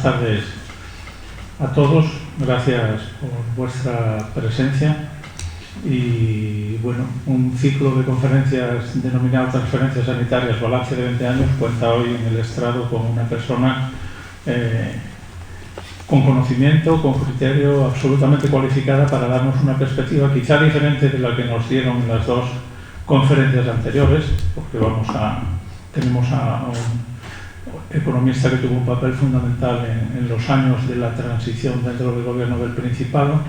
tardes a todos. Gracias por vuestra presencia. Y bueno, un ciclo de conferencias denominado Transferencias Sanitarias, balance de 20 años, cuenta hoy en el estrado con una persona con conocimiento, con criterio, absolutamente cualificada para darnos una perspectiva quizá diferente de la que nos dieron en las dos conferencias anteriores, porque tenemos a un economista que tuvo un papel fundamental en los años de la transición dentro del gobierno del Principado,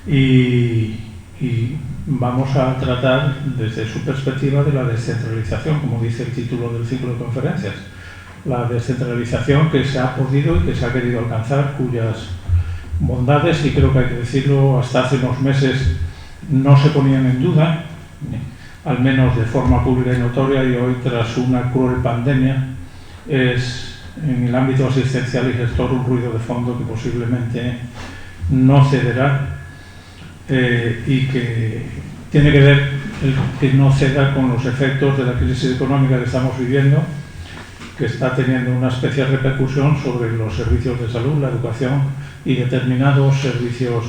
y vamos a tratar desde su perspectiva de la descentralización, como dice el título del ciclo de conferencias. La descentralización que se ha podido y que se ha querido alcanzar, cuyas bondades, y creo que hay que decirlo, hasta hace unos meses no se ponían en duda, al menos de forma pública y notoria, y hoy, tras una cruel pandemia, es en el ámbito asistencial y gestor un ruido de fondo que posiblemente no cederá, y que tiene que ver que no ceda con los efectos de la crisis económica que estamos viviendo, que está teniendo una especial repercusión sobre los servicios de salud, la educación y determinados servicios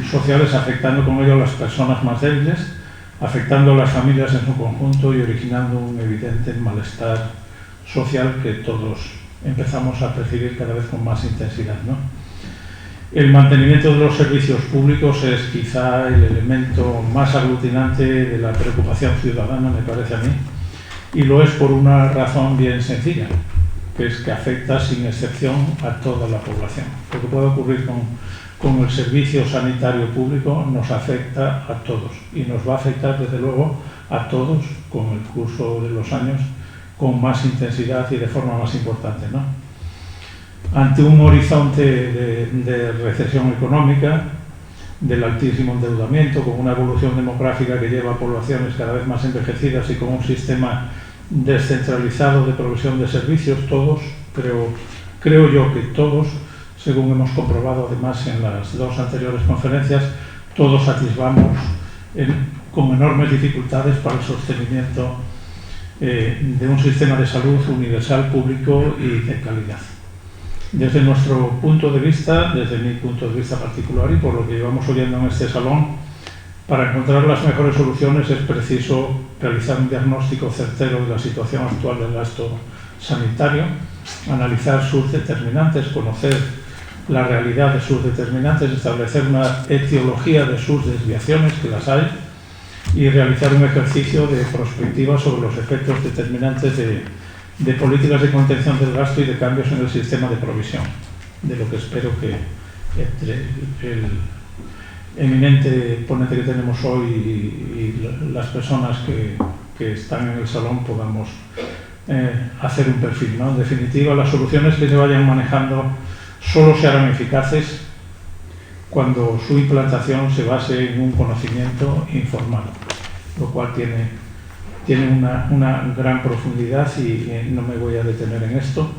sociales, afectando con ello a las personas más débiles, afectando a las familias en su conjunto y originando un evidente malestar social que todos empezamos a percibir cada vez con más intensidad, ¿no? El mantenimiento de los servicios públicos es quizá el elemento más aglutinante de la preocupación ciudadana, me parece a mí, y lo es por una razón bien sencilla, que es que afecta sin excepción a toda la población. Lo que puede ocurrir con el servicio sanitario público nos afecta a todos, y nos va a afectar desde luego a todos con el curso de los años con más intensidad y de forma más importante, ¿no? Ante un horizonte de recesión económica, del altísimo endeudamiento, con una evolución demográfica que lleva a poblaciones cada vez más envejecidas y con un sistema descentralizado de provisión de servicios, todos, creo yo que todos, según hemos comprobado además en las dos anteriores conferencias, todos atisbamos con enormes dificultades para el sostenimiento de un sistema de salud universal, público y de calidad. Desde nuestro punto de vista, desde mi punto de vista particular y por lo que llevamos oyendo en este salón, para encontrar las mejores soluciones es preciso realizar un diagnóstico certero de la situación actual del gasto sanitario, analizar sus determinantes, conocer la realidad de sus determinantes, establecer una etiología de sus desviaciones, que las hay, y realizar un ejercicio de prospectiva sobre los efectos determinantes de políticas de contención del gasto y de cambios en el sistema de provisión, de lo que espero que entre el eminente ponente que tenemos hoy y las personas que están en el salón podamos hacer un perfil, ¿no? En definitiva, las soluciones que se vayan manejando solo se harán eficaces cuando su implantación se base en un conocimiento informado, lo cual tiene una gran profundidad y no me voy a detener en esto,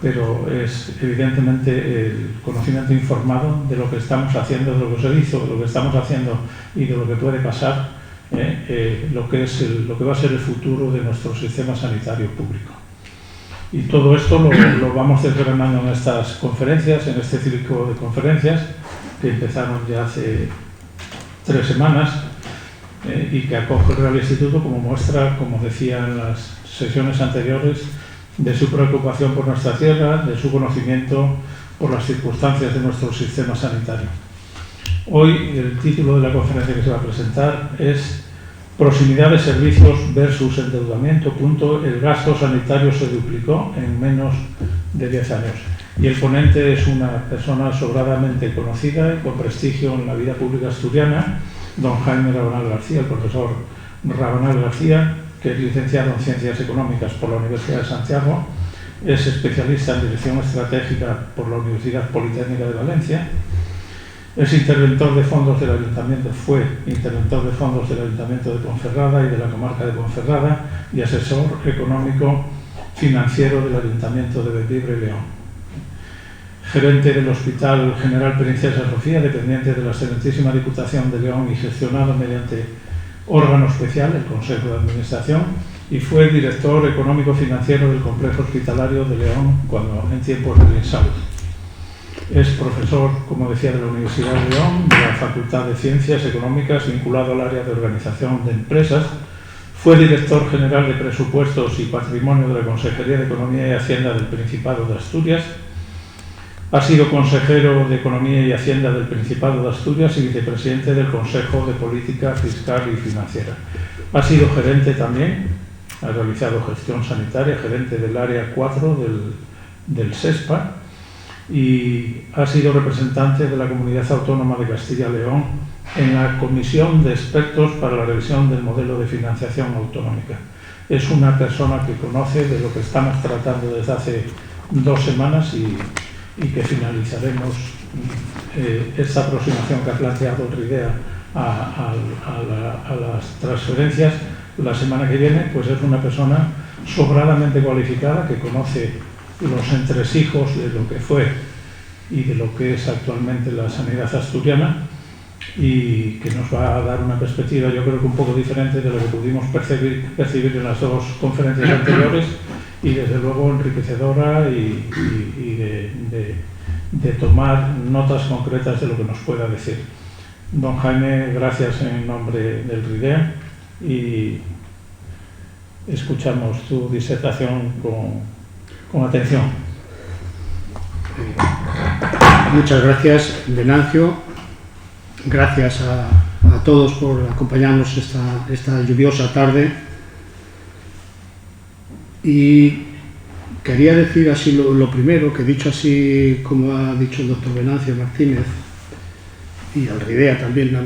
pero es evidentemente el conocimiento informado de lo que estamos haciendo, de lo que se hizo, de lo que estamos haciendo y de lo que puede pasar, lo que va a ser el futuro de nuestro sistema sanitario público. Y todo esto lo vamos desgranando en estas conferencias, en este ciclo de conferencias que empezaron ya hace 3 semanas, y que acoge el Real Instituto como muestra, como decía en las sesiones anteriores, de su preocupación por nuestra tierra, de su conocimiento por las circunstancias de nuestro sistema sanitario. Hoy el título de la conferencia que se va a presentar es Proximidad de servicios versus endeudamiento. El gasto sanitario se duplicó en menos de 10 años. Y el ponente es una persona sobradamente conocida y con prestigio en la vida pública asturiana, don Jaime Rabanal García, el profesor Rabanal García, que es licenciado en Ciencias Económicas por la Universidad de Santiago, es especialista en Dirección Estratégica por la Universidad Politécnica de Valencia, es interventor de fondos del Ayuntamiento, fue interventor de fondos del Ayuntamiento de Ponferrada y de la comarca de Ponferrada y asesor económico financiero del Ayuntamiento de Bellvitge y León. Gerente del Hospital General Princesa Sofía, dependiente de la Excelentísima Diputación de León y gestionado mediante órgano especial, el Consejo de Administración, y fue director económico-financiero del Complejo Hospitalario de León en tiempos del INSALUD. Es profesor, como decía, de la Universidad de León, de la Facultad de Ciencias Económicas, vinculado al área de organización de empresas. Fue director general de Presupuestos y Patrimonio de la Consejería de Economía y Hacienda del Principado de Asturias. Ha sido consejero de Economía y Hacienda del Principado de Asturias y vicepresidente del Consejo de Política Fiscal y Financiera. Ha sido gerente también, ha realizado gestión sanitaria, gerente del área 4 del SESPA, y ha sido representante de la Comunidad Autónoma de Castilla y León en la Comisión de Expertos para la Revisión del Modelo de Financiación Autonómica. Es una persona que conoce de lo que estamos tratando desde hace 2 semanas y que finalizaremos esta aproximación que ha planteado el RIDEA a las transferencias la semana que viene. Pues es una persona sobradamente cualificada que conoce los entresijos de lo que fue y de lo que es actualmente la sanidad asturiana, y que nos va a dar una perspectiva, yo creo que un poco diferente de lo que pudimos percibir en las 2 conferencias anteriores, y desde luego enriquecedora y de tomar notas concretas de lo que nos pueda decir. Don Jaime, gracias en nombre del RIDEA, y escuchamos tu disertación con atención. Muchas gracias, Venancio. Gracias a todos por acompañarnos esta lluviosa tarde. Y quería decir así lo primero, que dicho así como ha dicho el doctor Venancio Martínez, y al RIDEA también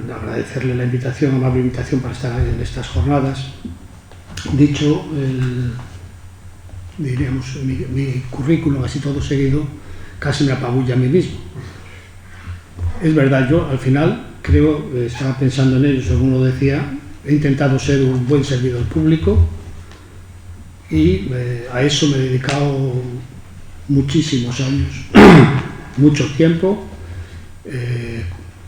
agradecerle la invitación, amable invitación para estar en estas jornadas. Dicho diríamos mi currículum, así todo seguido, casi me apabulla a mí mismo. Es verdad, yo al final creo, estaba pensando en ello, según lo decía, he intentado ser un buen servidor público, y a eso me he dedicado muchísimos años, mucho tiempo,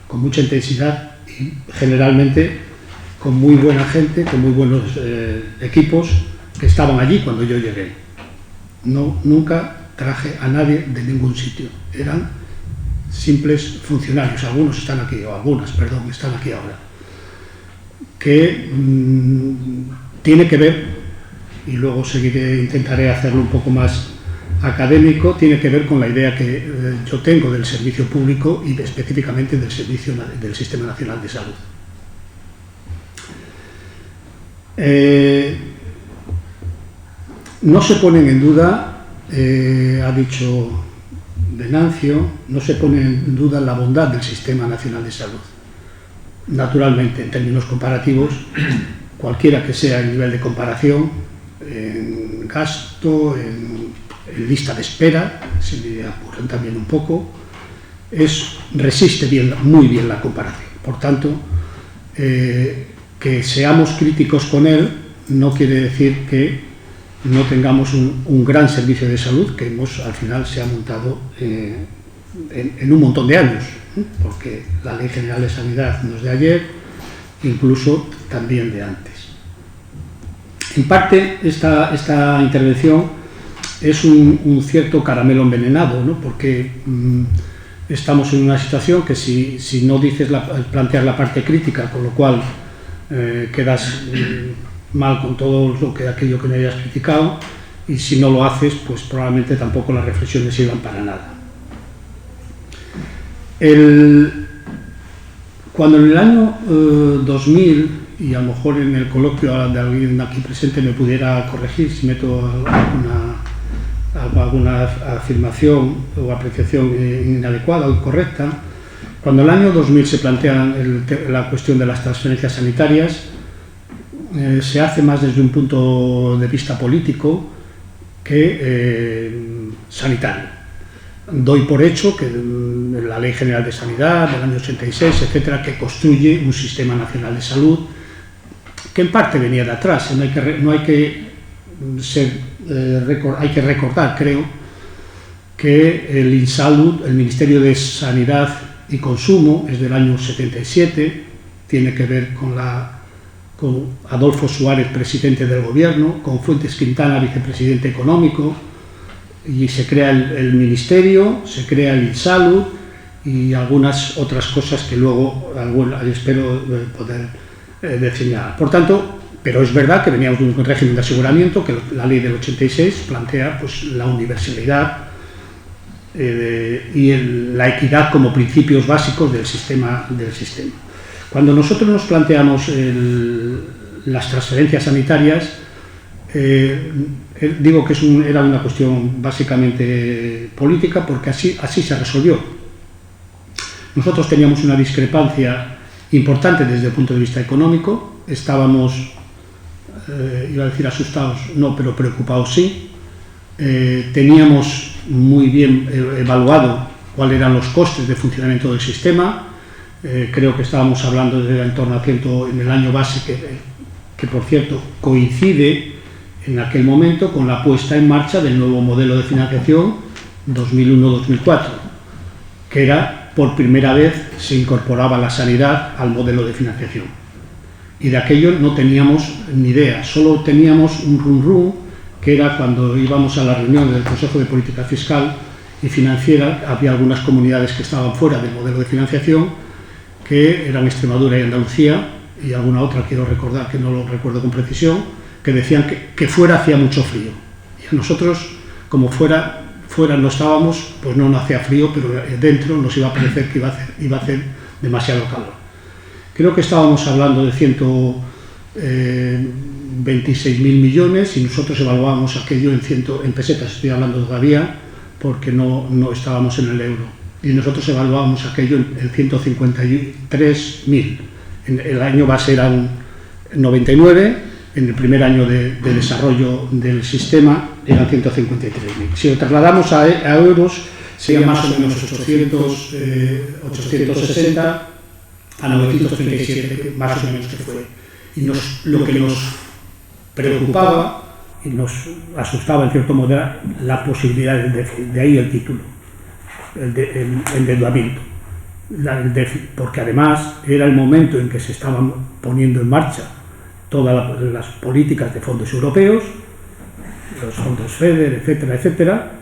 con mucha intensidad, y generalmente con muy buena gente, con muy buenos equipos que estaban allí cuando yo llegué. Nunca traje a nadie de ningún sitio, eran simples funcionarios. Algunos están aquí, o algunas, perdón, están aquí ahora, que tiene que ver, y luego intentaré hacerlo un poco más académico, tiene que ver con la idea que yo tengo del servicio público y específicamente del Sistema Nacional de Salud. No se ponen en duda, ha dicho Venancio, no se pone en duda la bondad del Sistema Nacional de Salud. Naturalmente, en términos comparativos, cualquiera que sea el nivel de comparación, en gasto, en lista de espera, si me apuran también un poco, resiste muy bien la comparación. Por tanto, que seamos críticos con él no quiere decir que no tengamos un gran servicio de salud que al final se ha montado en un montón de años, porque la Ley General de Sanidad no es de ayer, incluso también de antes. En parte, esta intervención es un cierto caramelo envenenado, ¿no? Porque estamos en una situación que si no dices plantear la parte crítica, con lo cual quedas mal con todo aquello que me hayas criticado, y si no lo haces, pues probablemente tampoco las reflexiones sirvan para nada. Cuando en el año 2000, y a lo mejor en el coloquio de alguien aquí presente me pudiera corregir si meto alguna afirmación o apreciación inadecuada o incorrecta, cuando en el año 2000 se plantea la cuestión de las transferencias sanitarias, se hace más desde un punto de vista político que sanitario. Doy por hecho que la Ley General de Sanidad del año 86, etcétera, que construye un sistema nacional de salud que en parte venía de atrás. Hay que recordar, creo, que el INSALUD, el Ministerio de Sanidad y Consumo, es del año 77, tiene que ver con con Adolfo Suárez, presidente del gobierno, con Fuentes Quintana, vicepresidente económico, y se crea el ministerio, se crea el INSALUD y algunas otras cosas que luego espero poder decir. Por tanto, pero es verdad que veníamos de un régimen de aseguramiento, que la ley del 86 plantea pues, la universalidad y la equidad como principios básicos del sistema. Cuando nosotros nos planteamos las transferencias sanitarias, digo que era una cuestión básicamente política, porque así se resolvió. Nosotros teníamos una discrepancia importante desde el punto de vista económico, estábamos, iba a decir asustados, no, pero preocupados sí. Teníamos muy bien evaluado cuáles eran los costes de funcionamiento del sistema. Creo que estábamos hablando de en torno a 100 en el año base, que por cierto coincide en aquel momento con la puesta en marcha del nuevo modelo de financiación 2001-2004, que era por primera vez se incorporaba la sanidad al modelo de financiación. Y de aquello no teníamos ni idea, solo teníamos un rum-rum, que era cuando íbamos a la reunión del Consejo de Política Fiscal y Financiera, había algunas comunidades que estaban fuera del modelo de financiación, que eran Extremadura y Andalucía, y alguna otra quiero recordar, que no lo recuerdo con precisión, que decían que fuera hacía mucho frío. Y a nosotros, como fuera no estábamos, pues no hacía frío, pero dentro nos iba a parecer que iba a hacer demasiado calor. Creo que estábamos hablando de 126.000 millones y nosotros evaluábamos aquello en pesetas, estoy hablando todavía, porque no estábamos en el euro. Y nosotros evaluábamos aquello en 153.000. El año base eran 99, en el primer año de desarrollo del sistema eran 153.000. Si lo trasladamos a euros, sería más o menos 860 a 937, más o menos que fue. Y lo que nos preocupaba y nos asustaba en cierto modo era la posibilidad del déficit, de ahí el título, el endeudamiento, el déficit, porque además era el momento en que se estaban poniendo en marcha todas las políticas de fondos europeos, los fondos FEDER, etcétera, etcétera,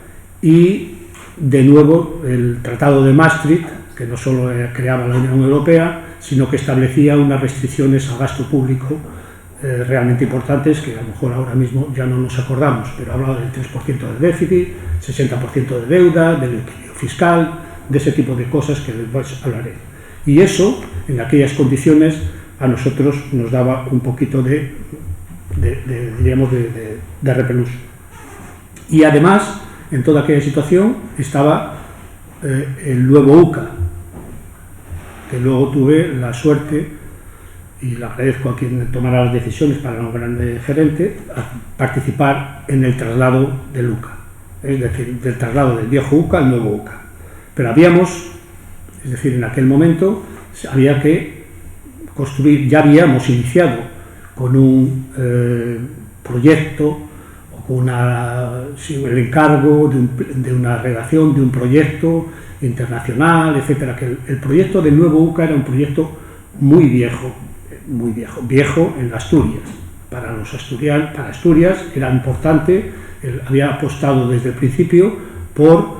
y de nuevo el Tratado de Maastricht, que no solo creaba la Unión Europea, sino que establecía unas restricciones al gasto público realmente importantes, que a lo mejor ahora mismo ya no nos acordamos, pero hablaba del 3% del déficit, 60% de deuda, del equilibrio fiscal, de ese tipo de cosas que después hablaré. Y eso, en aquellas condiciones, a nosotros nos daba un poquito de repelús. Y además, en toda aquella situación, estaba el nuevo UCA, que luego tuve la suerte, y le agradezco a quien tomará las decisiones para nombrar de gerente, a participar en el traslado del UCA, es decir, del traslado del viejo UCA al nuevo UCA. Pero es decir, en aquel momento había que construir, ya habíamos iniciado con un proyecto o con el encargo de una redacción de un proyecto internacional, etcétera, que el proyecto del nuevo UCA era un proyecto muy viejo en Asturias. Para Asturias era importante, había apostado desde el principio por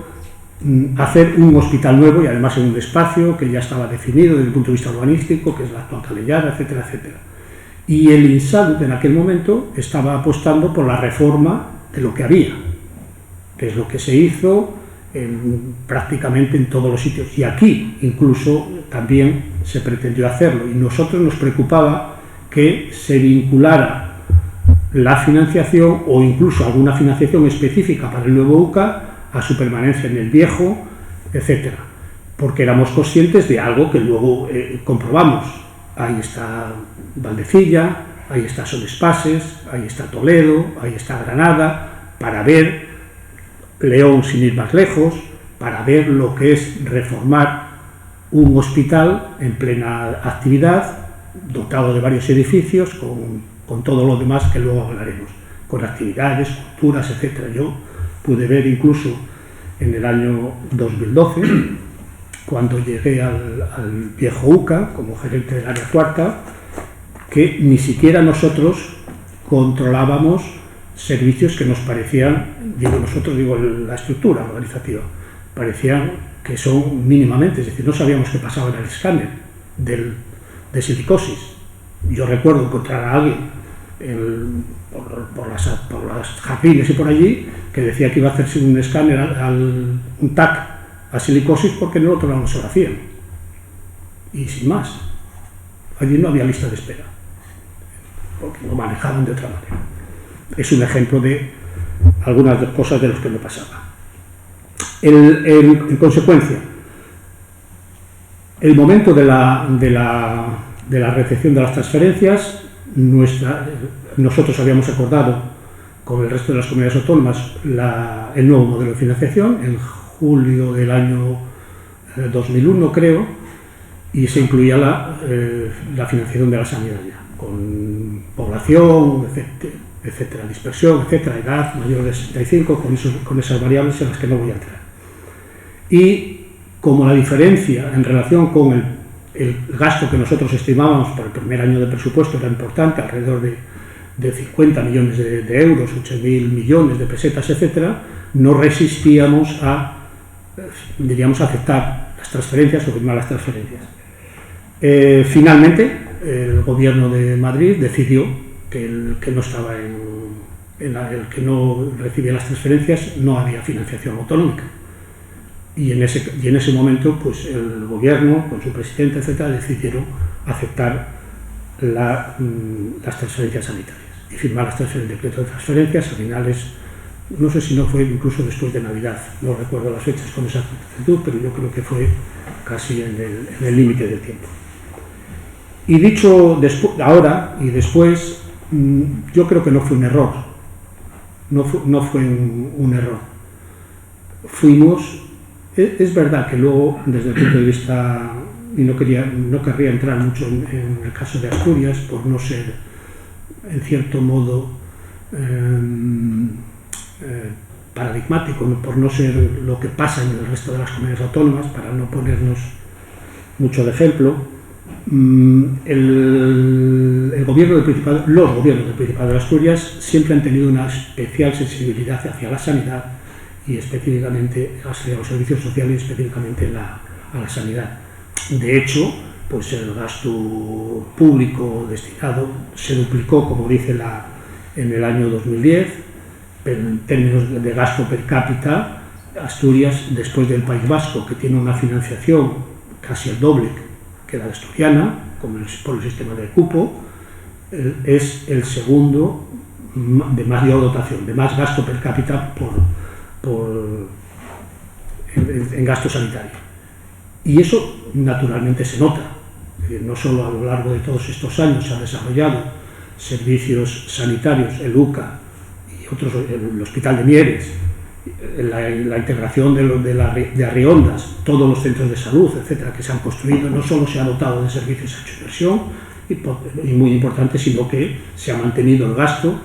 hacer un hospital nuevo y además en un espacio que ya estaba definido desde el punto de vista urbanístico, que es la actual Calellada, etcétera, etcétera. Y el INSALUD en aquel momento estaba apostando por la reforma de lo que había, que es lo que se hizo prácticamente en todos los sitios, y aquí incluso también se pretendió hacerlo, y nosotros nos preocupaba que se vinculara la financiación o incluso alguna financiación específica para el nuevo UCA a su permanencia en el viejo, etcétera, porque éramos conscientes de algo que luego comprobamos. Ahí está Valdecilla, ahí está Son Espases, ahí está Toledo, ahí está Granada, para ver León, sin ir más lejos, para ver lo que es reformar un hospital en plena actividad, dotado de varios edificios, con todo lo demás que luego hablaremos, con actividades, culturas, etcétera. Yo pude ver incluso en el año 2012, cuando llegué al viejo UCA como gerente del área cuarta, que ni siquiera nosotros controlábamos servicios que nos parecían, digo la estructura organizativa, parecían que son mínimamente, es decir, no sabíamos qué pasaba en el escáner de silicosis. Yo recuerdo encontrar a alguien por las jardines y por allí que decía que iba a hacerse un escáner, un TAC a silicosis, porque en el otro lado no se lo hacían. Y sin más, allí no había lista de espera, porque lo manejaban de otra manera. Es un ejemplo de algunas cosas de las que me pasaba. En consecuencia, el momento de la recepción de las transferencias, nosotros habíamos acordado con el resto de las comunidades autónomas el nuevo modelo de financiación en julio del año 2001, creo, y se incluía la financiación de la sanidad ya, con población, etcétera, dispersión, etcétera, edad mayor de 65, con esas variables en las que no voy a entrar. Y como la diferencia en relación con el gasto que nosotros estimábamos para el primer año de presupuesto era importante, alrededor de 50 millones de euros, 8.000 millones de pesetas, etcétera, no resistíamos a aceptar las transferencias o firmar las transferencias. Finalmente, el gobierno de Madrid decidió que el que no estaba el que no recibía las transferencias no había financiación autonómica. Y en ese momento, pues el gobierno, con su presidente, etcétera, decidieron aceptar las transferencias sanitarias y firmar el decreto de transferencias a finales, no sé si no fue incluso después de Navidad, no recuerdo las fechas con exactitud, pero yo creo que fue casi en el límite del tiempo. Y dicho ahora y después, yo creo que no fue un error, no fue un error. Es verdad que luego, desde el punto de vista, y no querría entrar mucho en el caso de Asturias, por no ser, en cierto modo, paradigmático, por no ser lo que pasa en el resto de las comunidades autónomas, para no ponernos mucho de ejemplo, los gobiernos del Principado de Asturias siempre han tenido una especial sensibilidad hacia la sanidad y específicamente hacia los servicios sociales, específicamente a la sanidad. De hecho, pues el gasto público destinado se duplicó, como dice en el año 2010, pero en términos de gasto per cápita, Asturias, después del País Vasco, que tiene una financiación casi el doble que la asturiana, por el sistema de cupo, es el segundo de mayor dotación, de más gasto per cápita en gasto sanitario. Y eso naturalmente se nota. Es decir, no solo a lo largo de todos estos años se han desarrollado servicios sanitarios, el UCA y otros, el Hospital de Mieres, la integración de Arriondas, todos los centros de salud, etcétera, que se han construido, no solo se ha dotado de servicios, se ha hecho inversión, y muy importante, sino que se ha mantenido el gasto,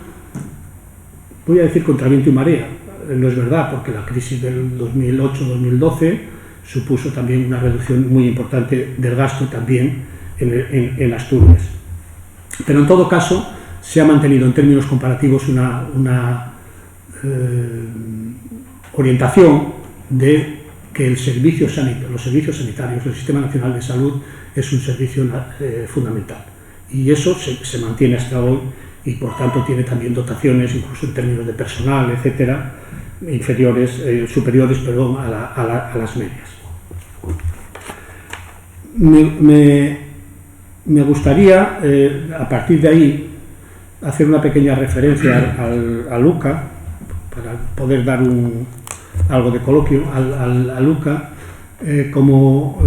voy a decir contra viento y marea. No es verdad, porque la crisis del 2008-2012 supuso también una reducción muy importante del gasto también en Asturias. Pero en todo caso se ha mantenido en términos comparativos una orientación de que los servicios sanitarios, el Sistema Nacional de Salud es un servicio fundamental. Y eso se mantiene hasta hoy y por tanto tiene también dotaciones, incluso en términos de personal, etcétera, superiores a las medias. Me gustaría, a partir de ahí, hacer una pequeña referencia al UCA, para poder dar algo de coloquio al UCA. Como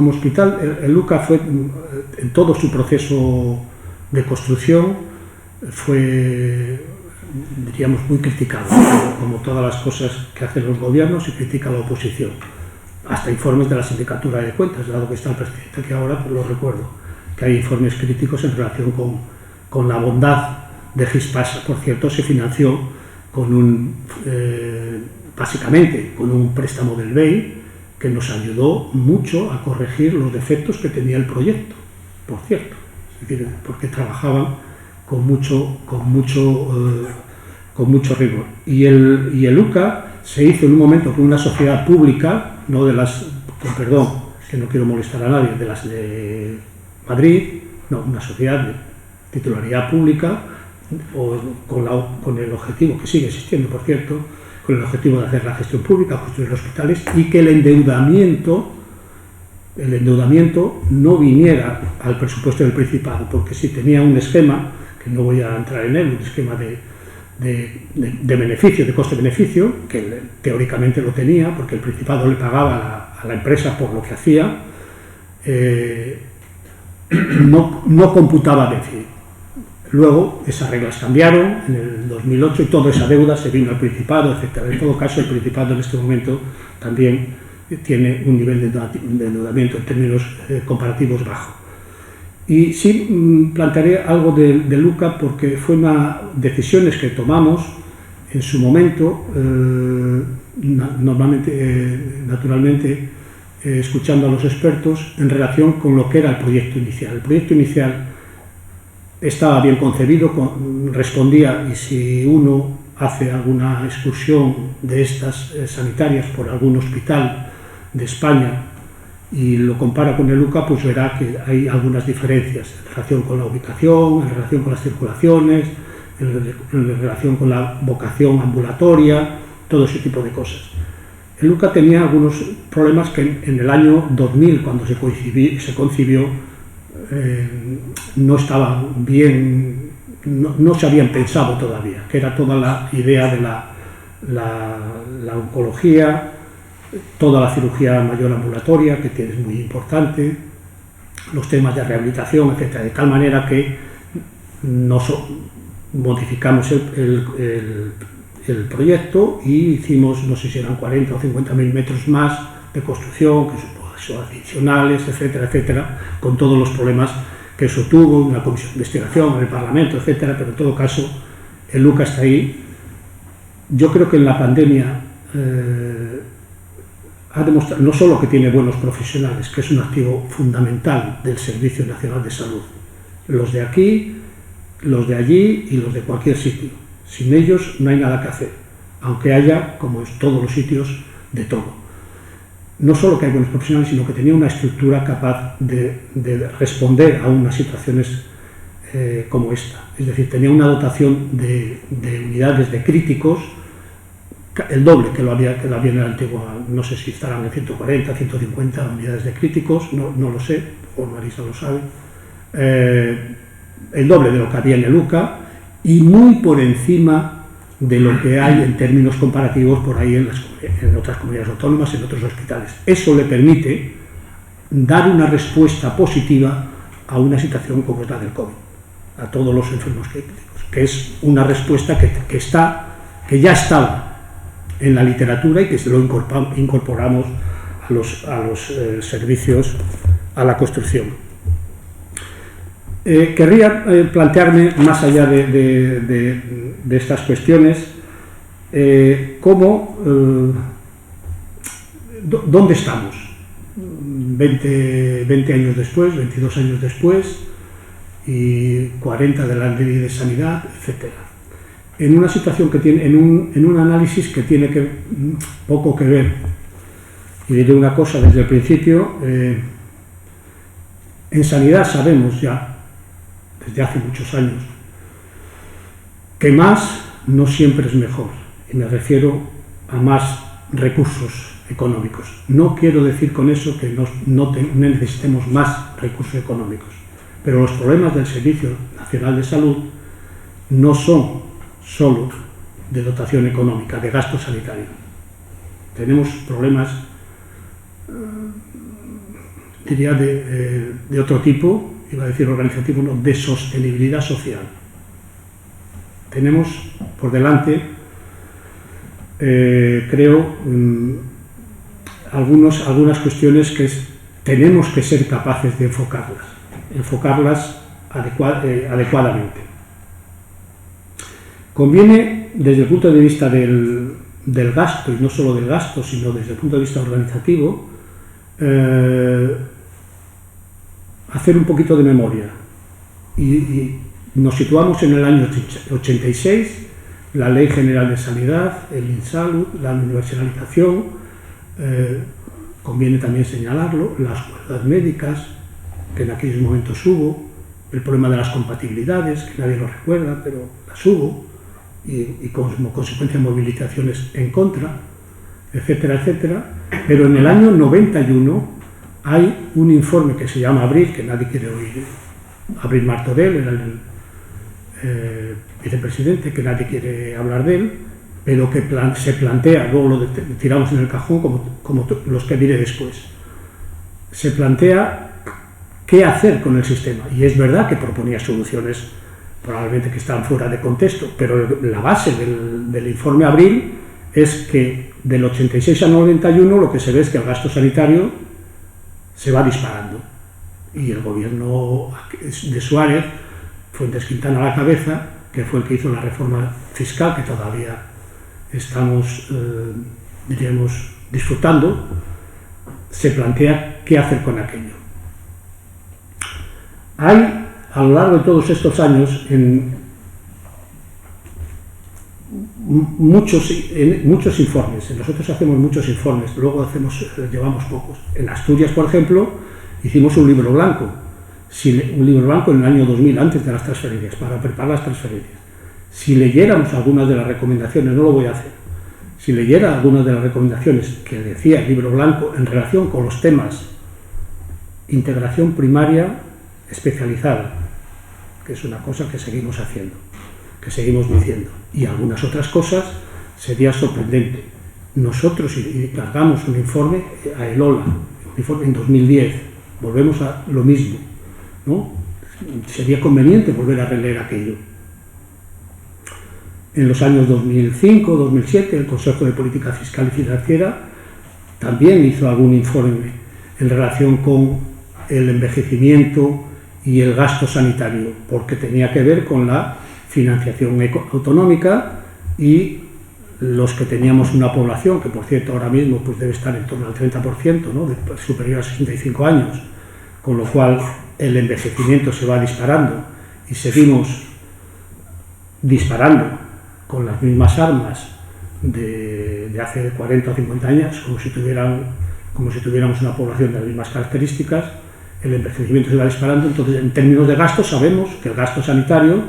hospital, el UCA fue, en todo su proceso de construcción, fue, diríamos, muy criticado, como todas las cosas que hacen los gobiernos y critica la oposición, hasta informes de la Sindicatura de Cuentas, dado que está el presidente aquí ahora, pues lo recuerdo, que hay informes críticos en relación con la bondad de Gispasa. Por cierto, se financió básicamente con un préstamo del BEI que nos ayudó mucho a corregir los defectos que tenía el proyecto, por cierto, es decir, porque trabajaban con mucho rigor. Y el UCA se hizo en un momento con una sociedad pública, no de las, con perdón, que no quiero molestar a nadie, de las de Madrid, no, una sociedad de titularidad pública, con el objetivo, que sigue existiendo por cierto, con el objetivo de hacer la gestión pública, construir hospitales, y que el endeudamiento no viniera al presupuesto del Principado, porque si tenía un esquema, que no voy a entrar en él, un esquema de beneficio, de coste-beneficio, que teóricamente lo tenía, porque el Principado le pagaba a la empresa por lo que hacía, no computaba déficit. Luego esas reglas cambiaron en el 2008 y toda esa deuda se vino al Principado, etc. En todo caso, el Principado en este momento también tiene un nivel de endeudamiento en términos comparativos bajo. Y sí plantearé algo de Luca porque fue una decisiones que tomamos en su momento, naturalmente escuchando a los expertos en relación con lo que era el proyecto inicial. El proyecto inicial estaba bien concebido, respondía, y si uno hace alguna excursión de estas sanitarias por algún hospital de España y lo compara con el UCA, pues verá que hay algunas diferencias en relación con la ubicación, en relación con las circulaciones, en relación con la vocación ambulatoria, todo ese tipo de cosas. El UCA tenía algunos problemas que en el año 2000, cuando se concibió, no estaban bien, no se habían pensado todavía, que era toda la idea de la oncología, toda la cirugía mayor ambulatoria, que es muy importante, los temas de rehabilitación, etc. De tal manera que modificamos el proyecto y hicimos, no sé si eran 40 o 50.000 metros más de construcción, que son adicionales, etcétera, etcétera, con todos los problemas que eso tuvo, una comisión de investigación en el Parlamento, etcétera, pero en todo caso el UCA está ahí. Yo creo que en la pandemia ha demostrado no solo que tiene buenos profesionales, que es un activo fundamental del Servicio Nacional de Salud, los de aquí, los de allí y los de cualquier sitio. Sin ellos no hay nada que hacer, aunque haya, como en todos los sitios, de todo. No solo que hay buenos profesionales, sino que tenía una estructura capaz de responder a unas situaciones como esta. Es decir, tenía una dotación de unidades de críticos, el doble que lo había en la antigua, no sé si estarán en 140, 150 unidades de críticos, no lo sé, o Marisa lo sabe, el doble de lo que había en el UCA y muy por encima de lo que hay en términos comparativos por ahí en otras comunidades autónomas, en otros hospitales. Eso le permite dar una respuesta positiva a una situación como es la del COVID, a todos los enfermos críticos, que es una respuesta que ya estaba en la literatura y que se lo incorporamos a los servicios, a la construcción. Querría plantearme, más allá de estas cuestiones, ¿dónde estamos? 20 años después, 22 años después, y 40 de la ley de sanidad, etc. En una situación que tiene, en un análisis que tiene poco que ver, y diré una cosa desde el principio, en sanidad sabemos ya, desde hace muchos años, que más no siempre es mejor, y me refiero a más recursos económicos. No quiero decir con eso que no necesitemos más recursos económicos, pero los problemas del Servicio Nacional de Salud no son solo de dotación económica, de gasto sanitario. Tenemos problemas, diría, de otro tipo, iba a decir organizativo, no, de sostenibilidad social. Tenemos por delante, creo, algunas cuestiones que tenemos que ser capaces de enfocarlas adecuadamente. Conviene, desde el punto de vista del gasto, y no solo del gasto, sino desde el punto de vista organizativo, hacer un poquito de memoria. y nos situamos en el año 86, la Ley General de Sanidad, el INSALUD, la universalización, conviene también señalarlo, las huelgas médicas, que en aquellos momentos hubo, el problema de las compatibilidades, que nadie lo recuerda, pero las hubo, y como consecuencia movilizaciones en contra, etcétera, etcétera. Pero en el año 91 hay un informe que se llama Abril, que nadie quiere oír. Abril Martorell era el vicepresidente, que nadie quiere hablar de él, pero que se plantea, luego lo tiramos en el cajón como los que diré después. Se plantea qué hacer con el sistema, y es verdad que proponía soluciones probablemente que están fuera de contexto, pero la base del informe Abril es que del 86 al 91 lo que se ve es que el gasto sanitario se va disparando, y el gobierno de Suárez, Fuentes Quintana a la cabeza, que fue el que hizo la reforma fiscal que todavía estamos, diríamos, disfrutando, se plantea qué hacer con aquello. Hay, a lo largo de todos estos años, en muchos informes, nosotros hacemos muchos informes, luego llevamos pocos. En Asturias, por ejemplo, hicimos un libro blanco en el año 2000, antes de las transferencias, para preparar las transferencias. Si leyéramos algunas de las recomendaciones, no lo voy a hacer, si leyera algunas de las recomendaciones que decía el libro blanco en relación con los temas integración primaria especializada, que es una cosa que seguimos haciendo, que seguimos diciendo, y algunas otras cosas, sería sorprendente. Nosotros cargamos un informe a ELOLA, un informe en 2010, volvemos a lo mismo, ¿no? Sería conveniente volver a releer aquello. En los años 2005, 2007, el Consejo de Política Fiscal y Financiera también hizo algún informe en relación con el envejecimiento y el gasto sanitario, porque tenía que ver con la financiación autonómica y los que teníamos una población, que por cierto ahora mismo pues debe estar en torno al 30%, ¿no?, superior a 65 años, con lo cual el envejecimiento se va disparando y seguimos disparando con las mismas armas de hace 40 o 50 años, como si tuviéramos una población de las mismas características. El envejecimiento se va disparando. Entonces, en términos de gasto, sabemos que el gasto sanitario,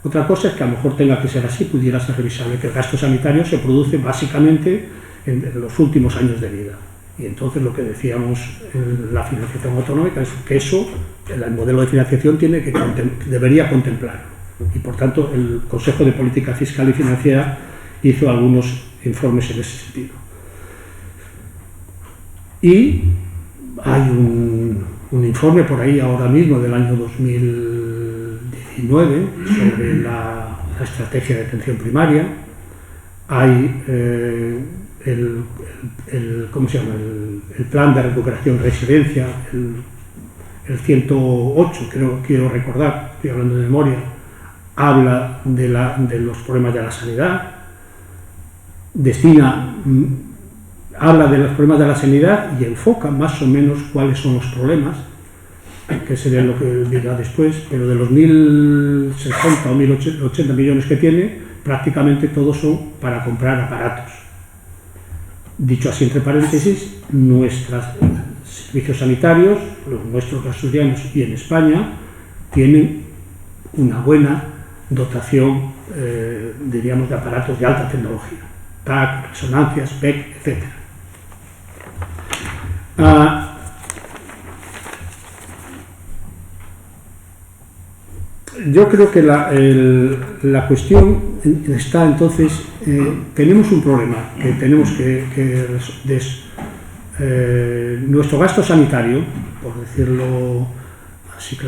otra cosa es que a lo mejor tenga que ser así, pudiera ser revisable, que el gasto sanitario se produce básicamente en los últimos años de vida. Y entonces lo que decíamos en la financiación autonómica es que eso, el modelo de financiación debería contemplarlo. Y por tanto, el Consejo de Política Fiscal y Financiera hizo algunos informes en ese sentido. Y hay un informe por ahí ahora mismo del año 2019 sobre la estrategia de atención primaria. Hay ¿cómo se llama? El plan de recuperación y resiliencia, el 108, quiero recordar, estoy hablando de memoria, habla de los problemas de la sanidad, habla de los problemas de la sanidad y enfoca más o menos cuáles son los problemas, que sería lo que dirá después, pero de los 1.060 o 1.080 millones que tiene, prácticamente todos son para comprar aparatos. Dicho así entre paréntesis, nuestros servicios sanitarios, los nuestros asturianos y en España, tienen una buena dotación, diríamos, de aparatos de alta tecnología, TAC, resonancias, PEC, etc. Yo creo que la cuestión está entonces, tenemos un problema que tenemos nuestro gasto sanitario, por decirlo así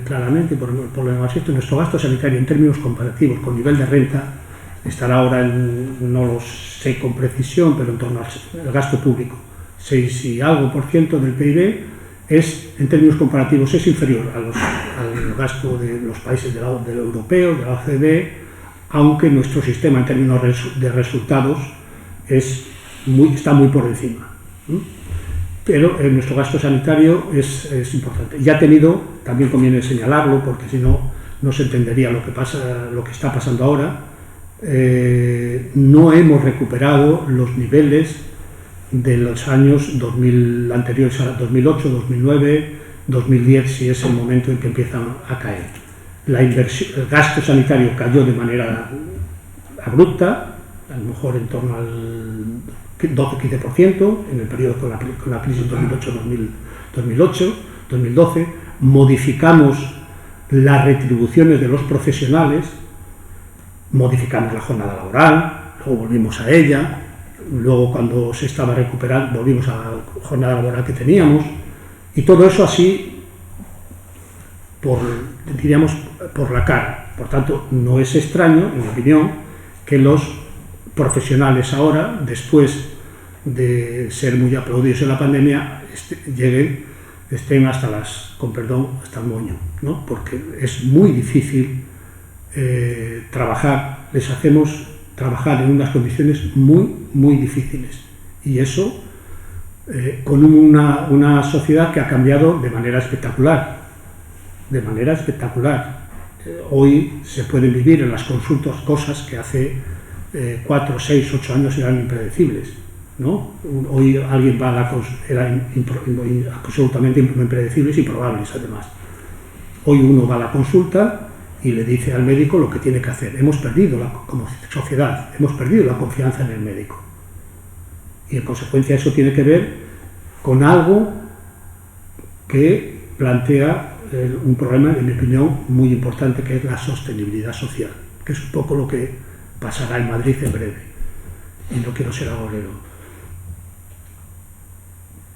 claramente, por problema más esto, nuestro gasto sanitario en términos comparativos con nivel de renta estará ahora no lo sé con precisión, pero en torno al gasto público, 6 y algo % del PIB, en términos comparativos es inferior al gasto de los países del europeo, de la OCDE, aunque nuestro sistema en términos de resultados está muy por encima. pero nuestro gasto sanitario es importante. Ya ha tenido, también conviene señalarlo, porque si no, no se entendería lo que está pasando ahora. No hemos recuperado los niveles de los años anteriores a 2008, 2009, 2010, si es el momento en que empiezan a caer. El gasto sanitario cayó de manera abrupta, a lo mejor en torno al 12-15% en el periodo con la crisis 2008-2012. Modificamos las retribuciones de los profesionales, modificamos la jornada laboral, luego volvimos a ella, luego cuando se estaba recuperando volvimos a la jornada laboral que teníamos, y todo eso así, diríamos, por la cara. Por tanto, no es extraño, en mi opinión, que los profesionales ahora, después de ser muy aplaudidos en la pandemia, estén con perdón, hasta el moño, ¿no? Porque es muy difícil trabajar, les hacemos trabajar en unas condiciones muy, muy difíciles, y eso con una sociedad que ha cambiado de manera espectacular, hoy se pueden vivir en las consultas cosas que hace 4, 6, 8 años eran impredecibles, ¿no? Hoy alguien va a la consulta, eran absolutamente impredecibles y probables además. Hoy uno va a la consulta y le dice al médico lo que tiene que hacer. Como sociedad, hemos perdido la confianza en el médico. Y en consecuencia eso tiene que ver con algo que plantea un problema, en mi opinión, muy importante, que es la sostenibilidad social, que es un poco lo que pasará en Madrid en breve. Y no quiero ser agorero.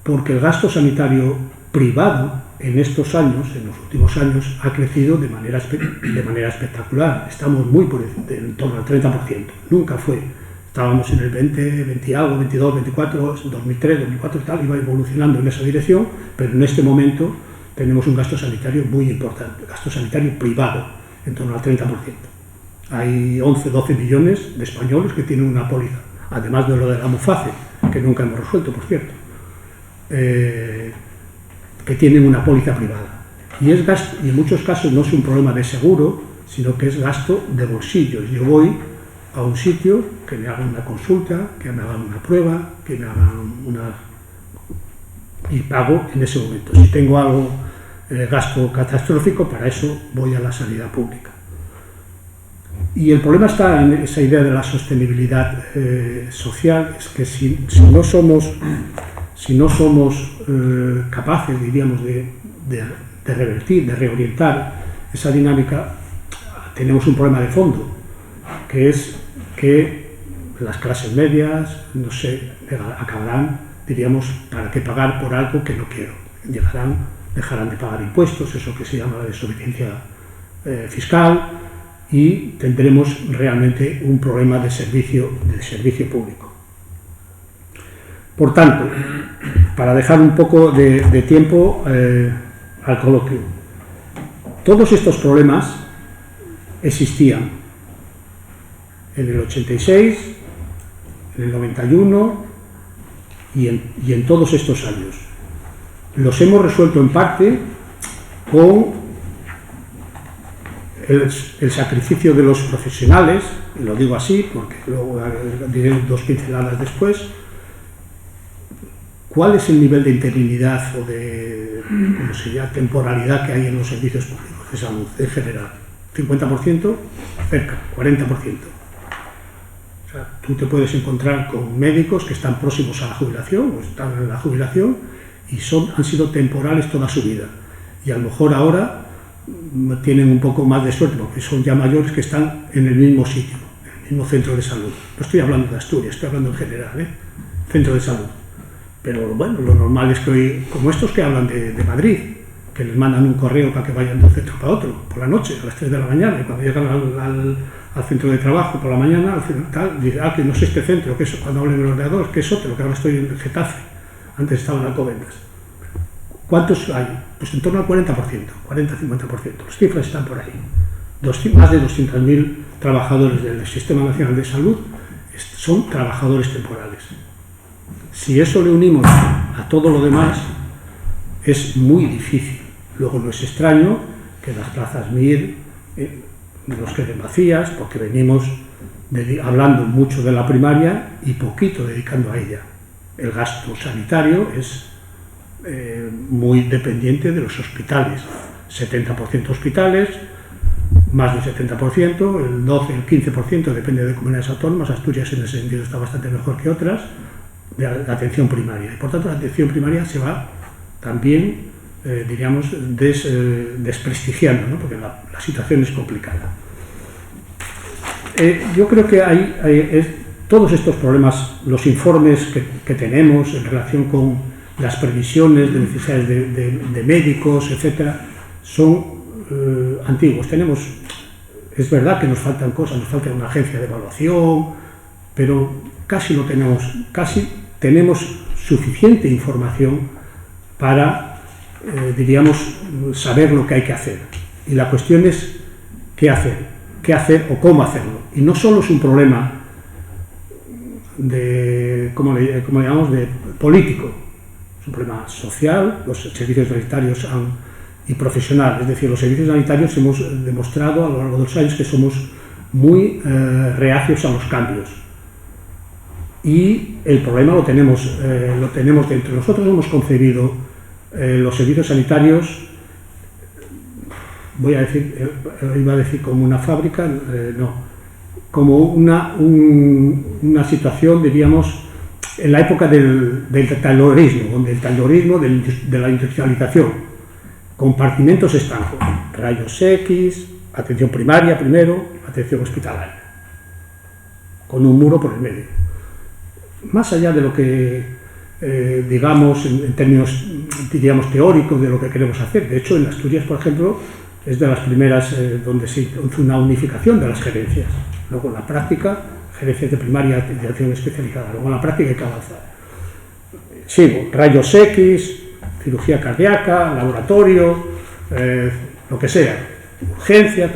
Porque el gasto sanitario privado en estos años, en los últimos años, ha crecido de manera espectacular. Estamos muy por en torno al 30%. Nunca fue. Estábamos en el 20, 20 algo, 22, 24, 2003, 2004 y tal, iba evolucionando en esa dirección, pero en este momento tenemos un gasto sanitario muy importante, gasto sanitario privado, en torno al 30%. Hay 11, 12 millones de españoles que tienen una póliza, además de lo de la MUFACE, que nunca hemos resuelto, por cierto, que tienen una póliza privada. Y en muchos casos no es un problema de seguro, sino que es gasto de bolsillo. Yo voy a un sitio que me hagan una consulta, que me hagan una prueba, que me hagan y pago en ese momento. Si tengo algo, gasto catastrófico, para eso voy a la sanidad pública. Y el problema está en esa idea de la sostenibilidad social, es que si no somos capaces, diríamos, de revertir, de reorientar esa dinámica, tenemos un problema de fondo, que es que las clases medias, no sé, acabarán, diríamos, ¿para qué pagar por algo que no quiero? Dejarán de pagar impuestos, eso que se llama la desobediencia fiscal, y tendremos realmente un problema de servicio público. Por tanto, para dejar un poco de tiempo al coloquio, todos estos problemas existían en el 86, en el 91 y en todos estos años. Los hemos resuelto en parte con el sacrificio de los profesionales, y lo digo así porque luego diré 2 pinceladas después. ¿Cuál es el nivel de interinidad o de temporalidad que hay en los servicios públicos de salud en general? ¿50%? Cerca, 40%. O sea, tú te puedes encontrar con médicos que están próximos a la jubilación o están en la jubilación y han sido temporales toda su vida. Y a lo mejor ahora tienen un poco más de suerte porque son ya mayores, que están en el mismo sitio, en el mismo centro de salud. No estoy hablando de Asturias, estoy hablando en general, centro de salud. Pero bueno, lo normal es que hoy, como estos que hablan de Madrid, que les mandan un correo para que vayan de un centro para otro, por la noche, a las 3 de la mañana, y cuando llegan al centro de trabajo por la mañana, al final, tal, dicen, que no es este centro, que es cuando hablen del ordenador, que es otro, que ahora estoy en Getafe, antes estaba en Alcobendas. ¿Cuántos hay? Pues en torno al 40%, 40-50%. Las cifras están por ahí. Más de 200.000 trabajadores del Sistema Nacional de Salud son trabajadores temporales. Si eso le unimos a todo lo demás, es muy difícil. Luego no es extraño que las plazas MIR nos queden vacías, porque venimos hablando mucho de la primaria y poquito dedicando a ella. El gasto sanitario es muy dependiente de los hospitales. 70% hospitales, más del 70%, el 12, el 15% depende de comunidades autónomas. Asturias en ese sentido está bastante mejor que otras, de la atención primaria. Y por tanto la atención primaria se va también, diríamos, desprestigiando, ¿no? Porque la situación es complicada. Yo creo que todos estos problemas, los informes que tenemos en relación con las previsiones de necesidades de médicos, etcétera, son antiguos. Es verdad que nos faltan cosas, nos falta una agencia de evaluación, pero casi tenemos suficiente información para, diríamos, saber lo que hay que hacer. Y la cuestión es qué hacer o cómo hacerlo. Y no solo es un problema de político, es un problema social. Los servicios sanitarios y profesional, es decir, los servicios sanitarios hemos demostrado a lo largo de los años que somos muy reacios a los cambios, y el problema lo tenemos dentro. Nosotros hemos concebido los servicios sanitarios, iba a decir como una fábrica, no, como una situación, diríamos, en la época del taylorismo, de la industrialización. Compartimentos estancos, rayos X, atención primaria primero, atención hospitalaria, con un muro por el medio. Más allá de lo que, digamos, en términos, diríamos, teóricos de lo que queremos hacer. De hecho, en Asturias, por ejemplo, es de las primeras donde se hizo una unificación de las gerencias. Luego en la práctica, gerencias de primaria y atención especializada. Luego en la práctica hay que avanzar. Sigo, rayos X, cirugía cardíaca, laboratorio, lo que sea, urgencia,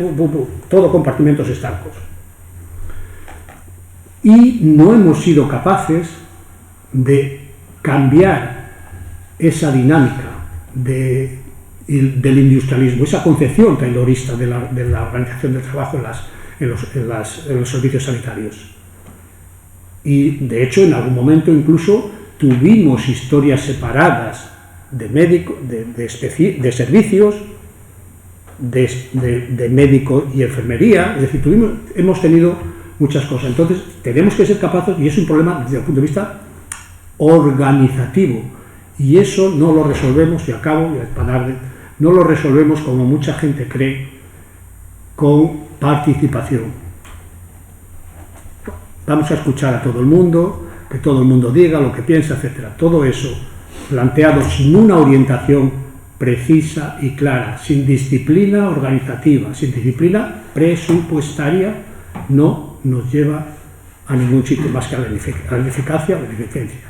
todo compartimentos estancos. Y no hemos sido capaces de cambiar esa dinámica del industrialismo, esa concepción taylorista de la organización del trabajo en los servicios sanitarios. Y de hecho, en algún momento incluso tuvimos historias separadas de médico, de servicios, de médico y enfermería. Es decir, hemos tenido muchas cosas. Entonces, tenemos que ser capaces, y es un problema desde el punto de vista organizativo, y eso no lo resolvemos, y acabo, no lo resolvemos, como mucha gente cree, con participación. Vamos a escuchar a todo el mundo, que todo el mundo diga lo que piensa, etcétera. Todo eso planteado sin una orientación precisa y clara, sin disciplina organizativa, sin disciplina presupuestaria, no nos lleva a ningún sitio más que a la ineficacia o la ineficiencia.